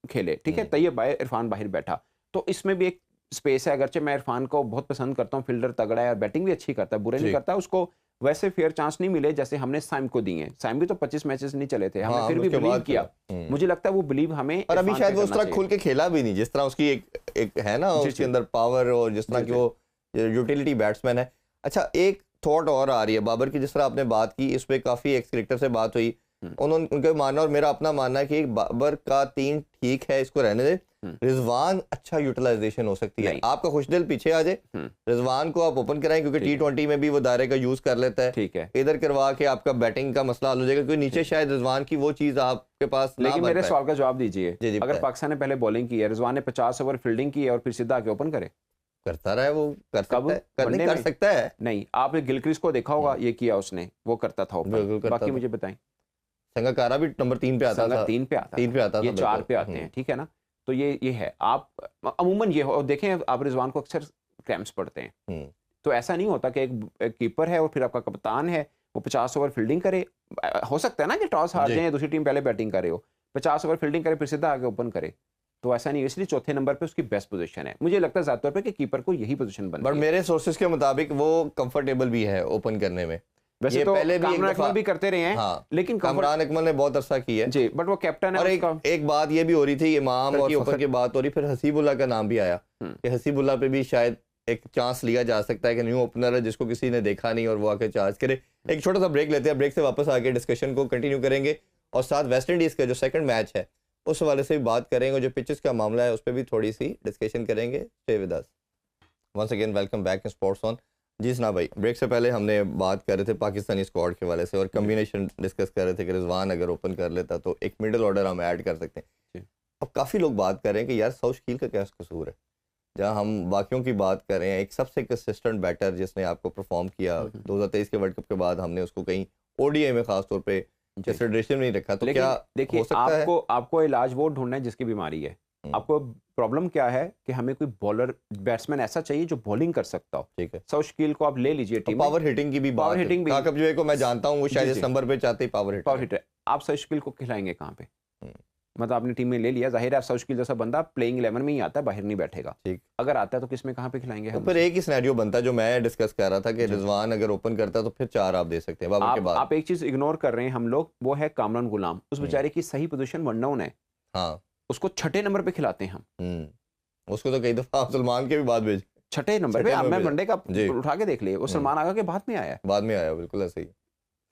खेले, ठीक है, तैयब आए, इरफान बाहर बैठा। तो इसमें भी एक स्पेस है, अगरचे मैं इरफान को बहुत पसंद करता हूँ, फील्डर तगड़ा है और बैटिंग भी अच्छी करता है, बुरे नहीं करता, उसको वैसे फेयर चांस नहीं मिले जैसे हमने साइम को दिए। साइम भी तो 25 मैचेस नहीं चले थे, हमने फिर भी बिलीव किया। मुझे लगता है वो बिलीव हमें, और अभी शायद वो उस तरह खुल के खेला भी नहीं जिस तरह उसकी एक है ना, उसके अंदर पावर, और जिस तरह की वो यूटिलिटी बैट्समैन है। अच्छा, एक थॉट और आ रही है बाबर की, जिस तरह आपने बात की, इस पे काफी एक्स क्रिकेटर से बात हुई, उन्होंने उनका मानना और मेरा अपना मानना है कि बाबर का 3 ठीक है, इसको रहने दे। रिजवान अच्छा यूटिलाइजेशन हो सकती है, आपका खुशदिल पीछे आ जाए, रिजवान को आप ओपन कराएं क्योंकि T20 में भी वो दायरे का यूज कर लेता है, ठीक है, इधर करवा के आपका बैटिंग का मसला हल हो जाएगा क्योंकि नीचे शायद रिजवान की वो चीज आपके पास ना। लेकिन मेरे सवाल का जवाब दीजिए, जी, अगर पाकिस्तान ने पहले बॉलिंग की है, रिजवान ने 50 ओवर फील्डिंग की है और फिर सीधा आके ओपन करे, करता रहा है वो, कर सकता है। नहीं, आपने गिलक्रिस्ट को देखा होगा, ये किया उसने, वो करता था ओपन। बाकी मुझे बताएं, संगाकारा भी नंबर 3 पे आता था, 3 पे आता था, ये 4 पे आते हैं, ठीक है ना। तो ये है, आप अमूमन ये हो देखें, आप रिजवान को अक्सर क्रैम्प्स पड़ते हैं, तो ऐसा नहीं होता कि एक कीपर है और फिर आपका कप्तान है, वो 50 ओवर फील्डिंग करे। हो सकता है ना कि टॉस हार जाए, दूसरी टीम पहले बैटिंग करे, हो 50 ओवर फील्डिंग करे फिर सीधा आगे ओपन करे, तो ऐसा नहीं है। इसलिए चौथे नंबर पे उसकी बेस्ट पोजीशन है। मुझे लगता है ज्यादातर पे कि कीपर को यही पोजीशन बनती है। बट मेरे सोर्सेज के मुताबिक वो कंफर्टेबल भी है ओपन करने में। वैसे तो पहले कामरान अकमल भी करते रहे हैं, हाँ, लेकिन कामरान अकमल ने बहुत अरसा की है जी, बट वो कैप्टन है। और एक बात ये भी हो रही थी, इमाम और फखर की बात हो रही, फिर हसीबुल्ला का नाम भी आया कि हसीबुल्ला पे भी शायद एक चांस लिया जा सकता है कि न्यू ओपनर है जिसको किसी ने देखा नहीं और वो आके चार्ज करे। एक छोटा सा ब्रेक लेते हैं, ब्रेक से वापस आके डिस्कशन को कंटिन्यू करेंगे और साथ वेस्ट इंडीज का जो सेकंड मैच है उस हवाले से भी बात करेंगे, जो पिचेस का मामला है उस पर भी थोड़ी सी डिस्कशन करेंगे। Stay with us. Once again welcome back in sports on. जी सुना भाई, ब्रेक से पहले हमने बात कर रहे थे पाकिस्तानी स्क्वाड के वाले से और कम्बिनेशन डिस्कस कर रहे थे कि रिजवान अगर ओपन कर लेता तो एक मिडिल ऑर्डर हम ऐड कर सकते हैं। अब काफ़ी लोग बात कर रहे हैं कि यार सौशकील का क्या कसूर है, जहाँ हम बाकियों की बात कर रहे हैं, एक सबसे कंसिस्टेंट बैटर जिसने आपको परफॉर्म किया 2023 के वर्ल्ड कप के बाद, हमने उसको कहीं ओडीआई में खास तौर पे कंसिडरेशन नहीं रखा, तो क्या देखिए आपको इलाज वो ढूंढना है जिसकी बीमारी है। आपको प्रॉब्लम क्या है कि हमें कोई बॉलर बैट्समैन ऐसा चाहिए जो बॉलिंग कर सकता हो। ठीक है, सौशकील को आप ले लीजिए टीम में। पावर हिटिंग की भी बात है, काकब जो है को मैं जानता हूं वो शायद इस नंबर पे चाहते ही पावर हिटर। आप सौशकील को खिलाएंगे कहां पे? मतलब आपने टीम में ले लिया, जाहिर है सौशकील जैसा बंदा प्लेइंग 11 में ही आता है, बाहर नहीं बैठेगा। ठीक, अगर आता है तो किस में कहां पे खिलाएंगे हम? फिर एक ही सिनेरियो बनता है जो मैं डिस्कस कर रहा था कि रिजवान अगर ओपन करता तो फिर 4 आप दे सकते हैं बाबर के बाद। आप एक चीज इग्नोर कर रहे हैं हम लोग, वो है कामरान गुलाम। उस बेचारे की सही पोजीशन 1 डाउन है, हाँ, उसको 6ठे नंबर पे खिलाते हैं हम। उसको तो कई दफा आप सलमान के भी बाद भेज 6ठे नंबर पे। मैं वनडे का उठा के देख लिए, वो सलमान आगा के बाद में आया, बिल्कुल ऐसे ही।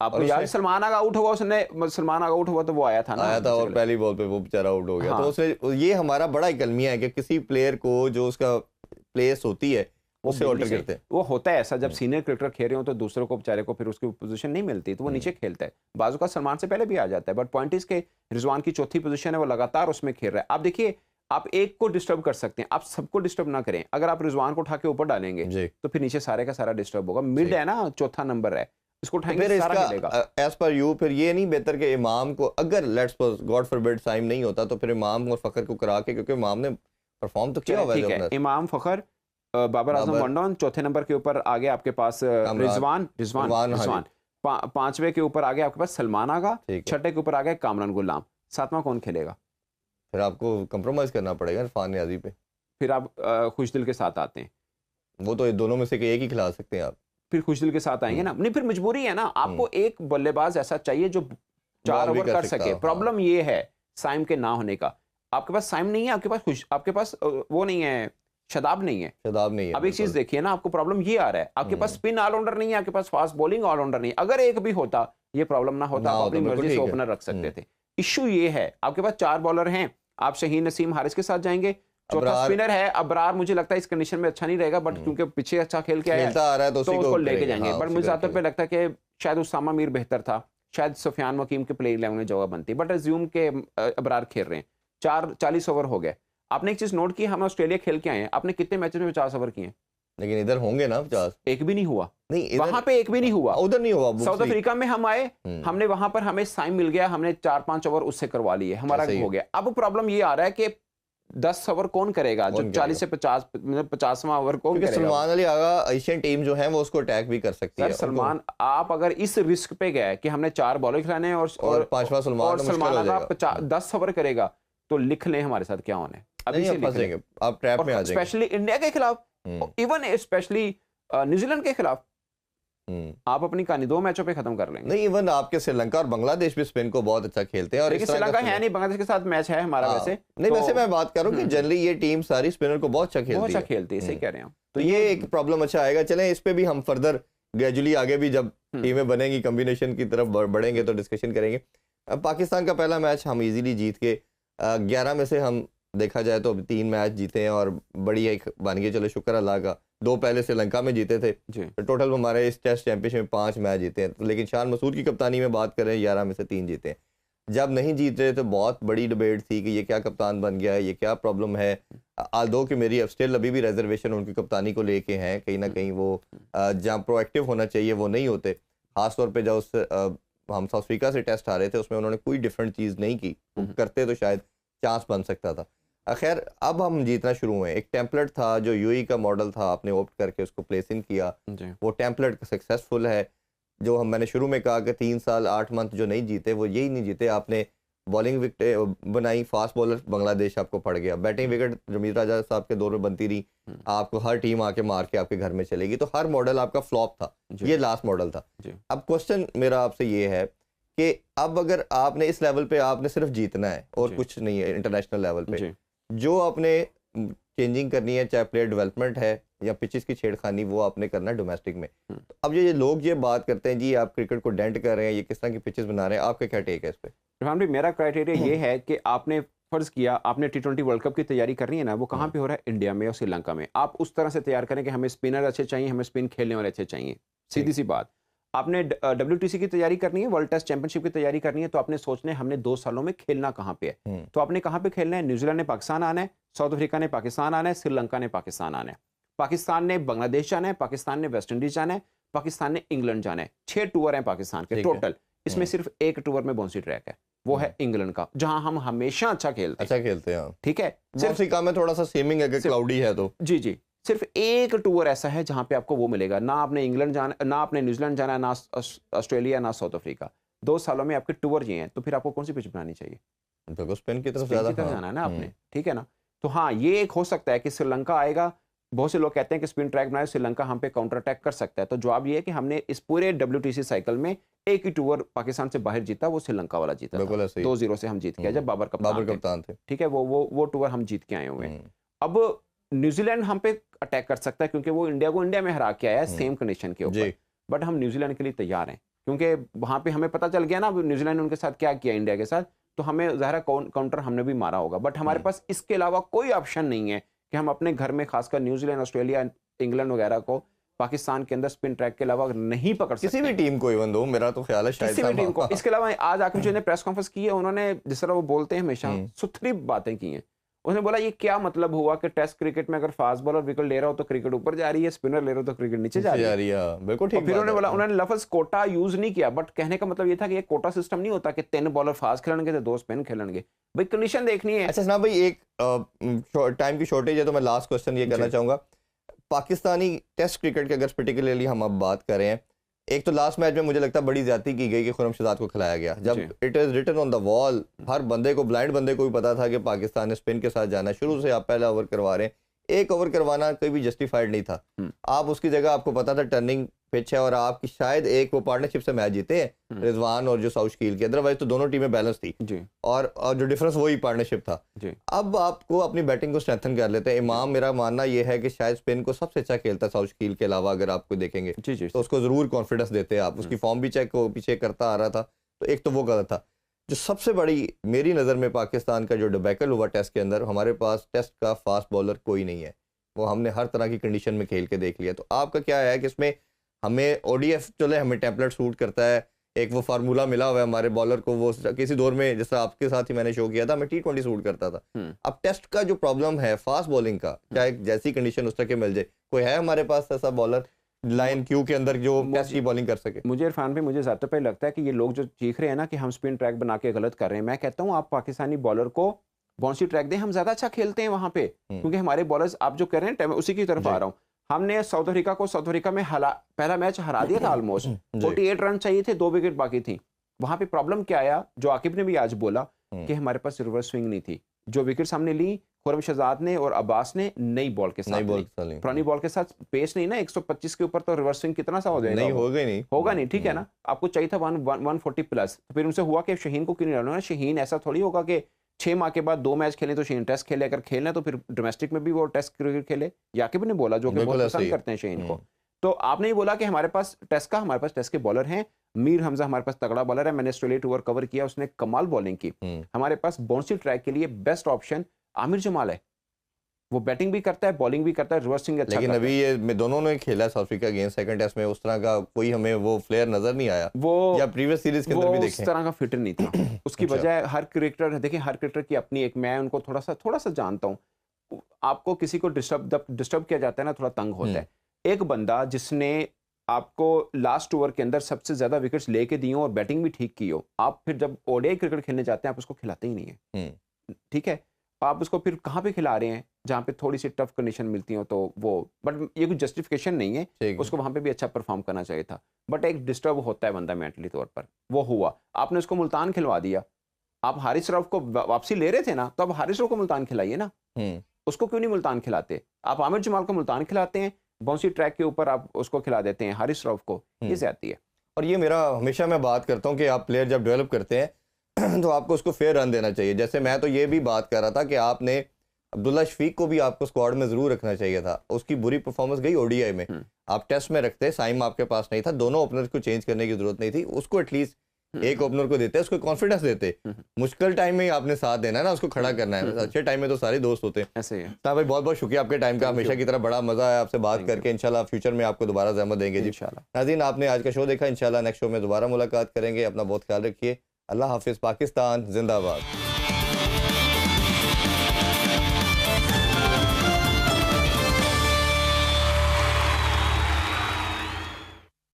आपको याद सलमान आगा आउट हुआ, सलमान आगा आउट हुआ तो वो आया था और पहली बॉल पे वो बेचारा आउट हो गया। तो उसने ये हमारा बड़ा एक अलमिया है कि किसी प्लेयर को जो उसका प्लेस होती है उससे ऑल्टर करते हैं। वो होता है ऐसा, जब सीनियर क्रिकेटर खेल रहे हो तो दूसरों को बेचारे को फिर उसकी पोजीशन नहीं मिलती तो वो नीचे खेलता है। बाजू का सलमान से पहले भी आ जाता है, बट पॉइंट इज के रिजवान की चौथी पोजीशन है, वो लगातार उसमें खेल रहा है। आप देखिए, आप एक को डिस्टर्ब कर सकते हैं, आप सबको डिस्टर्ब ना करें। अगर आप रिजवान को उठा के ऊपर डालेंगे तो फिर नीचे सारे का सारा डिस्टर्ब होगा। मिड है ना, चौथा नंबर है, इसको उठाएंगे तो सारा मिलेगा। एज पर यू फिर ये नहीं बेहतर कि इमाम को, अगर let's suppose God forbid Saim नहीं होता तो फिर इमाम और फखर को करा के, क्योंकि इमाम ने परफॉर्म तो किया हुआ है, इमाम फखर बाबर आजम 1 डाउन, चौथे नंबर के ऊपर आगे आपके पास रिजवान, 5वें के ऊपर आगे आपके पास सलमान आगा, 6ठे के ऊपर आगे कामरान गुलाम, 7वां कौन खेलेगा? फिर आपको कंप्रोमाइज करना पड़ेगा इरफान नियाजी पे। फिर आप खुशदिल के साथ आते हैं, वो तो दोनों में से एक ही खिला सकते हैं आप। फिर खुशदिल के साथ आएंगे ना, नहीं फिर मजबूरी है ना, आपको एक बल्लेबाज ऐसा चाहिए जो 4 ओवर कर सके। प्रॉब्लम ये है साइम के ना होने का, आपके पास साइम नहीं है, आपके पास वो नहीं है, शदाब नहीं है। अब एक चीज देखिए ना, आपको प्रॉब्लम ये आ रहा है, आपके पास स्पिन ऑलराउंडर नहीं है, आपके पास फास्ट बॉलिंग ऑलराउंडर नहीं है। अगर एक भी होता ये प्रॉब्लम ना होता, आप अपनी मर्जी से ओपनर रख सकते थे। इश्यू ये है, आपके पास 4 बॉलर हैं, आप शहीन नसीम हारिस के साथ जाएंगे, चौथा स्पिनर है अबरार, मुझे लगता है इस कंडीशन में अच्छा नहीं रहेगा, बट क्योंकि पीछे अच्छा खेल के आया है तो उसको लेके जाएंगे। बट मुझे ज्यादातर पे लगता है कि शायद उसामा मीर बेहतर था, शायद सुफियान वकीम के प्लेइंग 11 में जगह बनती, बट अज्यूम के अबरार खेल रहे हैं। 40 ओवर हो गए। आपने एक चीज नोट की, हम ऑस्ट्रेलिया खेल के आए हैं, आपने कितने मैचेस में 50 ओवर किए? लेकिन इधर होंगे ना 50, एक भी नहीं हुआ। नहीं, वहां पे एक भी नहीं हुआ, उधर नहीं हुआ। साउथ अफ्रीका में हम आए, हमने वहां पर हमें साइम मिल गया, हमने 4-5 ओवर उससे करवा लिए, हमारा हो गया। अब प्रॉब्लम ये आ रहा है कि 10 ओवर कौन करेगा, जो 40 से 50, 50वां ओवर कौन करेगा? सलमान अली आगा एशियन टीम जो है वो उसको अटैक भी कर सकती है। सलमान, आप अगर इस रिस्क पे गए कि हमने 4 बॉलर खिलाने हैं और 5वां सलमान आगा 10 ओवर करेगा, तो लिख लें हमारे साथ क्या होने। अभी से फंसेंगे, आप ट्रैप में आ जाएंगे। स्पेशली इंडिया के खिलाफ, इवन स्पेशली न्यूजीलैंड के खिलाफ आप अपनी कहानी 2 मैचों पे खत्म कर लेंगे। नहीं, इवन आपके श्रीलंका और बांग्लादेश भी स्पिन को बहुत अच्छा खेलते हैं, और श्रीलंका है नहीं, बांग्लादेश के साथ मैच है हमारा। वैसे नहीं, वैसे मैं बात कर रहा हूँ कि जनरली ये टीम सारी स्पिनर को बहुत अच्छा खेलती है, सही कह रहे हैं। तो ये एक प्रॉब्लम अच्छा आएगा। चलें, इस पे भी हम फर्दर ग्रेजुअली आगे भी जब टीमें बनेंगी, कॉम्बिनेशन की तरफ बढ़ेंगे तो डिस्कशन करेंगे। पाकिस्तान का पहला मैच हम इजीली जीत के 11 में से हम देखा जाए तो अभी 3 मैच जीते हैं और बड़ी एक बन गई, चलो शुक्र अल्लाह का। 2 पहले श्रीलंका में जीते थे, तो टोटल हमारे इस टेस्ट चैंपियनशिप में 5 मैच जीते हैं। तो लेकिन शान मसूद की कप्तानी में बात करें 11 में से 3 जीते हैं। जब नहीं जीत रहे तो बहुत बड़ी डिबेट थी कि ये क्या कप्तान बन गया है, ये क्या प्रॉब्लम है। दो कि मेरी स्टिल अभी भी रिजर्वेशन उनकी कप्तानी को लेके हैं, कहीं ना कहीं वो जहाँ प्रोएक्टिव होना चाहिए वो नहीं होते। खासतौर पे जब उस हम साउथ अफ्रीका से टेस्ट आ रहे थे उसमें उन्होंने कोई डिफरेंट चीज़ नहीं की, करते तो शायद चांस बन सकता था। खैर अब हम जीतना शुरू हुए। एक टेम्पलेट था जो यूएई का मॉडल था, आपने ऑप्ट करके उसको प्लेस इन किया, वो टेम्पलेट सक्सेसफुल है। जो मैंने शुरू में कहा कि 3 साल 8 मंथ जो नहीं जीते वो यही नहीं जीते। आपने बॉलिंग विकेट बनाई, फास्ट बॉलर बांग्लादेश आपको पड़ गया, बैटिंग विकेट जमीर राजा साहब के दौर में बनती रही, आपको हर टीम आके मार के आपके घर में चलेगी। तो हर मॉडल आपका फ्लॉप था, ये लास्ट मॉडल था। अब क्वेश्चन मेरा आपसे ये है कि अब अगर आपने इस लेवल पे आपने सिर्फ जीतना है और कुछ नहीं है इंटरनेशनल लेवल पे, जो आपने चेंजिंग करनी है, चाहे प्लेयर डेवलपमेंट है या पिचेस की छेड़खानी, वो आपने करना है डोमेस्टिक में। तो अब ये लोग ये बात करते हैं जी आप क्रिकेट को डेंट कर रहे हैं, ये किस तरह की पिचेस बना रहे हैं, आपका क्या टेक है इस पे? इरफान भाई, मेरा क्राइटेरिया ये है कि आपने फर्ज किया आपने T20 वर्ल्ड कप की तैयारी करनी है ना, वो कहाँ पे हो रहा है? इंडिया में और श्रीलंका में। आप उस तरह से तैयार करें कि हमें स्पिनर अच्छे चाहिए, हमें स्पिन खेलने वाले अच्छे चाहिए, सीधी सी बात। आपने WTC की तैयारी करनी है, वर्ल्ड टेस्ट चैंपियनशिप की तैयारी करनी है, तो आपने सोचना है हमने 2 सालों में खेलना कहाँ पे है। तो आपने कहाँ पे खेलना है? न्यूजीलैंड ने पाकिस्तान आना है, साउथ अफ्रीका ने पाकिस्तान आना है, श्रीलंका ने पाकिस्तान आना है, पाकिस्तान ने बांग्लादेश जाना है, पाकिस्तान ने वेस्ट इंडीज जाना है, पाकिस्तान ने इंग्लैंड जाना है। 6 टूर हैं पाकिस्तान के टोटल। इसमें सिर्फ एक टूर में बाउंसी ट्रैक है, वो है इंग्लैंड का, जहां हम हमेशा अच्छा खेलते हैं। ठीक है, सिर्फ अफ्रीका में थोड़ा सा सेमिंग है कि क्लाउडी है, तो जी सिर्फ एक टूर ऐसा है जहां पे आपको वो मिलेगा। ना आपने इंग्लैंड जाना, ना आपने न्यूजीलैंड जाना, ना ऑस्ट्रेलिया, ना साउथ अफ्रीका। 2 सालों में आपके टूर ये हैं, तो फिर आपको कौन सी पिच बनानी चाहिए? तो स्पिन की तरफ ज्यादा जाना है ना आपने, ठीक है ना। तो हाँ, ये एक हो सकता है कि श्रीलंका आएगा, बहुत से लोग कहते हैं कि स्पिन ट्रैक बनाए, श्रीलंका हम पे काउंटर अटैक कर सकता है। तो जवाब ये है कि हमने इस पूरे WTC साइकिल में एक ही टूर पाकिस्तान से बाहर जीता, वो श्रीलंका वाला जीता था। 2-0 से हम जीत के आए जब बाबर कप्तान थे। ठीक है, वो टूर हम जीत के आए हुए हैं। अब न्यूजीलैंड हम पे अटैक कर सकता है क्योंकि वो इंडिया को इंडिया में हरा के आया है सेम कंडीशन के ऊपर, बट हम न्यूजीलैंड के लिए तैयार हैं क्योंकि वहां पे हमें पता चल गया ना न्यूजीलैंड ने उनके साथ क्या किया इंडिया के साथ, तो हमें ज़ाहिर काउंटर हमने भी मारा होगा। बट हमारे पास इसके अलावा कोई ऑप्शन नहीं है कि हम अपने घर में खासकर न्यूजीलैंड, ऑस्ट्रेलिया, इंग्लैंड वगैरह को पाकिस्तान के अंदर स्पिन ट्रैक के अलावा नहीं पकड़ सकते। किसी भी टीम को इवन दो, मेरा तो ख्याल है शायद किसी भी टीम को। इसके अलावा आज आकिब जी ने प्रेस कॉन्फ्रेंस की है, उन्होंने जिस तरह वो बोलते हैं हमेशा सुथरी बातें की हैं। उसने बोला ये क्या मतलब हुआ कि टेस्ट क्रिकेट में अगर फास्ट बॉलर विकेट ले रहा हो तो क्रिकेट ऊपर जा रही है, स्पिनर ले रहा हो तो क्रिकेट नीचे जा रही है। बिल्कुल ठीक। फिर उन्होंने बोला, उन्होंने लफ्ज कोटा यूज नहीं किया, बट कहने का मतलब ये था कि ये कोटा सिस्टम नहीं होता कि 3 बॉलर फास्ट खेलेंगे तो 2 स्पिन खेलेंगे, भाई कंडीशन देखनी है। अच्छा ना भाई, एक टाइम की शॉर्टेज है तो मैं लास्ट क्वेश्चन ये करना चाहूंगा। पाकिस्तानी टेस्ट क्रिकेट की अगर पर्टिकुलरली हम अब बात करें, एक तो लास्ट मैच में मुझे लगता है बड़ी ज्यादती की गई कि खुर्रम शहजाद को खिलाया गया। जब it is written on the wall, हर बंदे को, ब्लाइंड बंदे को भी पता था कि पाकिस्तान ने स्पिन के साथ जाना। शुरू से आप पहला ओवर करवा रहे हैं, 1 ओवर करवाना कोई भी जस्टिफाइड नहीं था। आप उसकी जगह, आपको पता था टर्निंग पिच है और आपकी शायद एक वो पार्टनरशिप से मैच जीते हैं रिजवान और जो साउथ शकील की, अदरवाइज तो दोनों टीमें बैलेंस थी और जो डिफरेंस वही पार्टनरशिप था। अब आपको अपनी बैटिंग को स्ट्रेंथन कर लेते हैं। इमाम, मेरा मानना यह है कि शायद स्पिन को सबसे अच्छा खेलता है साउथ शकील के अलावा, अगर आपको देखेंगे तो उसको जरूर कॉन्फिडेंस देते हैं आप। उसकी फॉर्म भी चेक पीछे करता आ रहा था, तो एक तो वो गलत था। जो सबसे बड़ी मेरी नज़र में पाकिस्तान का जो डिबैकल हुआ टेस्ट के अंदर, हमारे पास टेस्ट का फास्ट बॉलर कोई नहीं है। वो हमने हर तरह की कंडीशन में खेल के देख लिया। तो आपका क्या है कि इसमें हमें ODF चले, हमें टेम्पलेट सूट करता है, एक वो फार्मूला मिला हुआ है हमारे बॉलर को। वो किसी दौर में जैसा आपके साथ ही मैंने शो किया था, हमें T20 सूट करता था। अब टेस्ट का जो प्रॉब्लम है फास्ट बॉलिंग का, चाहे जैसी कंडीशन उस तरह के मिल जाए, कोई है हमारे पास ऐसा बॉलर लाइन क्यू के अंदर जो टेस्ट की बॉलिंग कर सके? मुझे इरफान भाई, मुझे ज़्यादा पहले लगता है कि ये लोग जो चीख रहे हैं ना कि हम स्पिन ट्रैक बना के गलत कर रहे हैं, मैं कहता हूँ आप पाकिस्तानी बॉलर को बाउंसी ट्रैक दें, हम ज्यादा अच्छा खेलते हैं वहां पे, क्योंकि हमारे बॉलर्स, आप जो कर रहे हैं उसी की तरफ आ रहा हूँ। हमने साउथ अफ्रीका को साउथ अफ्रीका में पहला मैच हरा दिया था ऑलमोस्ट। 48 रन चाहिए थे, 2 विकेट बाकी थी। वहां पे प्रॉब्लम क्या आया, जो आकिब ने भी आज बोला कि हमारे पास रिवर्स स्विंग नहीं थी। जो विकेट हमने ली खुर्रम शहजाद ने और अब्बास ने नई बॉल के साथ, पुरानी बॉल के साथ पेस नहीं ना 125 के ऊपर, तो रिवर्स स्विंग कितना सा हो जाएगा? नहीं होगा नहीं, ठीक है ना। आपको चाहिए था 140 प्लस। तो फिर उनसे हुआ कि शहीन को क्यों नहीं डालना? शहीन ऐसा थोड़ी होगा कि 6 माह के बाद 2 मैच खेले तो शहीन टेस्ट खेले, अगर खेलना तो फिर डोमेस्टिक में भी वो टेस्ट क्रिकेट खेले। याकिब ने बोला, जो कि बहुत पसंद करते हैं शहीन को। तो आपने ही बोला कि हमारे पास टेस्ट के बॉलर हैं। मीर हमजा हमारे पास तगड़ा बॉलर है, मैंने ऑस्ट्रेलिया टूर कवर किया, उसने कमाल बॉलिंग की। हमारे पास बाउंसी ट्रैक के लिए बेस्ट ऑप्शन आमिर जमाल है, वो बैटिंग भी करता है, बॉलिंग भी करता है, रिवर्सिंग अच्छा लेकिन अभी ये दोनों ने खेला South Africa against second test में, उस तरह का कोई हमें वो प्लेयर नजर नहीं आया, वो या प्रीवियस सीरीज के अंदर भी देखें उस तरह का फिटर नहीं था। उसकी वजह हर क्रिकेटर, देखिए हर क्रिकेटर की अपनी एक, मैं उनको थोड़ा सा जानता हूँ। आपको किसी को डिस्टर्ब किया जाता है ना, थोड़ा तंग होता है। एक बंदा जिसने आपको लास्ट ओवर के अंदर सबसे ज्यादा विकेट्स लेके दी हो और बैटिंग भी ठीक की हो, आप फिर जब ओडीआई क्रिकेट खेलने जाते हैं आप उसको खिलाते ही नहीं है, ठीक है। आप उसको फिर कहाँ पे खिला रहे हैं, जहाँ पे थोड़ी सी टफ कंडीशन मिलती हो तो वो, बट ये कोई जस्टिफिकेशन नहीं है, उसको वहाँ पे भी अच्छा परफॉर्म करना चाहिए था, बट एक डिस्टर्ब होता है बंदा मेंटली तौर पर, वो हुआ। आपने उसको मुल्तान खिलवा दिया, आप हारिस रऊफ को वापसी ले रहे थे ना, तो अब हारिस रऊफ को मुल्तान खिलाइए ना, उसको क्यों नहीं मुल्तान खिलाते? आप आमिर जमाल को मुल्तान खिलाते हैं, बाउंसी ट्रैक के ऊपर आप उसको खिला देते हैं हारिस रऊफ को, ये ज्यादती है। और ये मेरा हमेशा मैं बात करता हूँ कि आप प्लेयर जब डेवलप करते हैं तो आपको उसको फेयर रन देना चाहिए। जैसे मैं तो ये भी बात कर रहा था कि आपने अब्दुल्ला शफीक को भी आपको स्क्वाड में जरूर रखना चाहिए था, उसकी बुरी परफॉर्मेंस गई ओडीआई में, आप टेस्ट में रखते, साइम आपके पास नहीं था, दोनों ओपनर को चेंज करने की जरूरत नहीं थी, उसको एटलीस्ट एक ओपनर को देते, उसको कॉन्फिडेंस देते। मुश्किल टाइम में ही आपने साथ देना है ना, उसको खड़ा करना है, अच्छे टाइम में तो सारे दोस्त होते हैं। ऐसे ही है। हाँ भाई, बहुत बहुत शुक्रिया आपके टाइम का, हमेशा की तरह बड़ा मजा आया आपसे बात करके। इंशाल्लाह फ्यूचर में आपको दोबारा ज़हमत देंगे जी। नाज़रीन, आपने आज का शो देखा, इंशाल्लाह नेक्स्ट शो में दोबारा मुलाकात करेंगे। अपना बहुत ख्याल रखिए। अल्लाह हाफिज़। पाकिस्तान जिंदाबाद।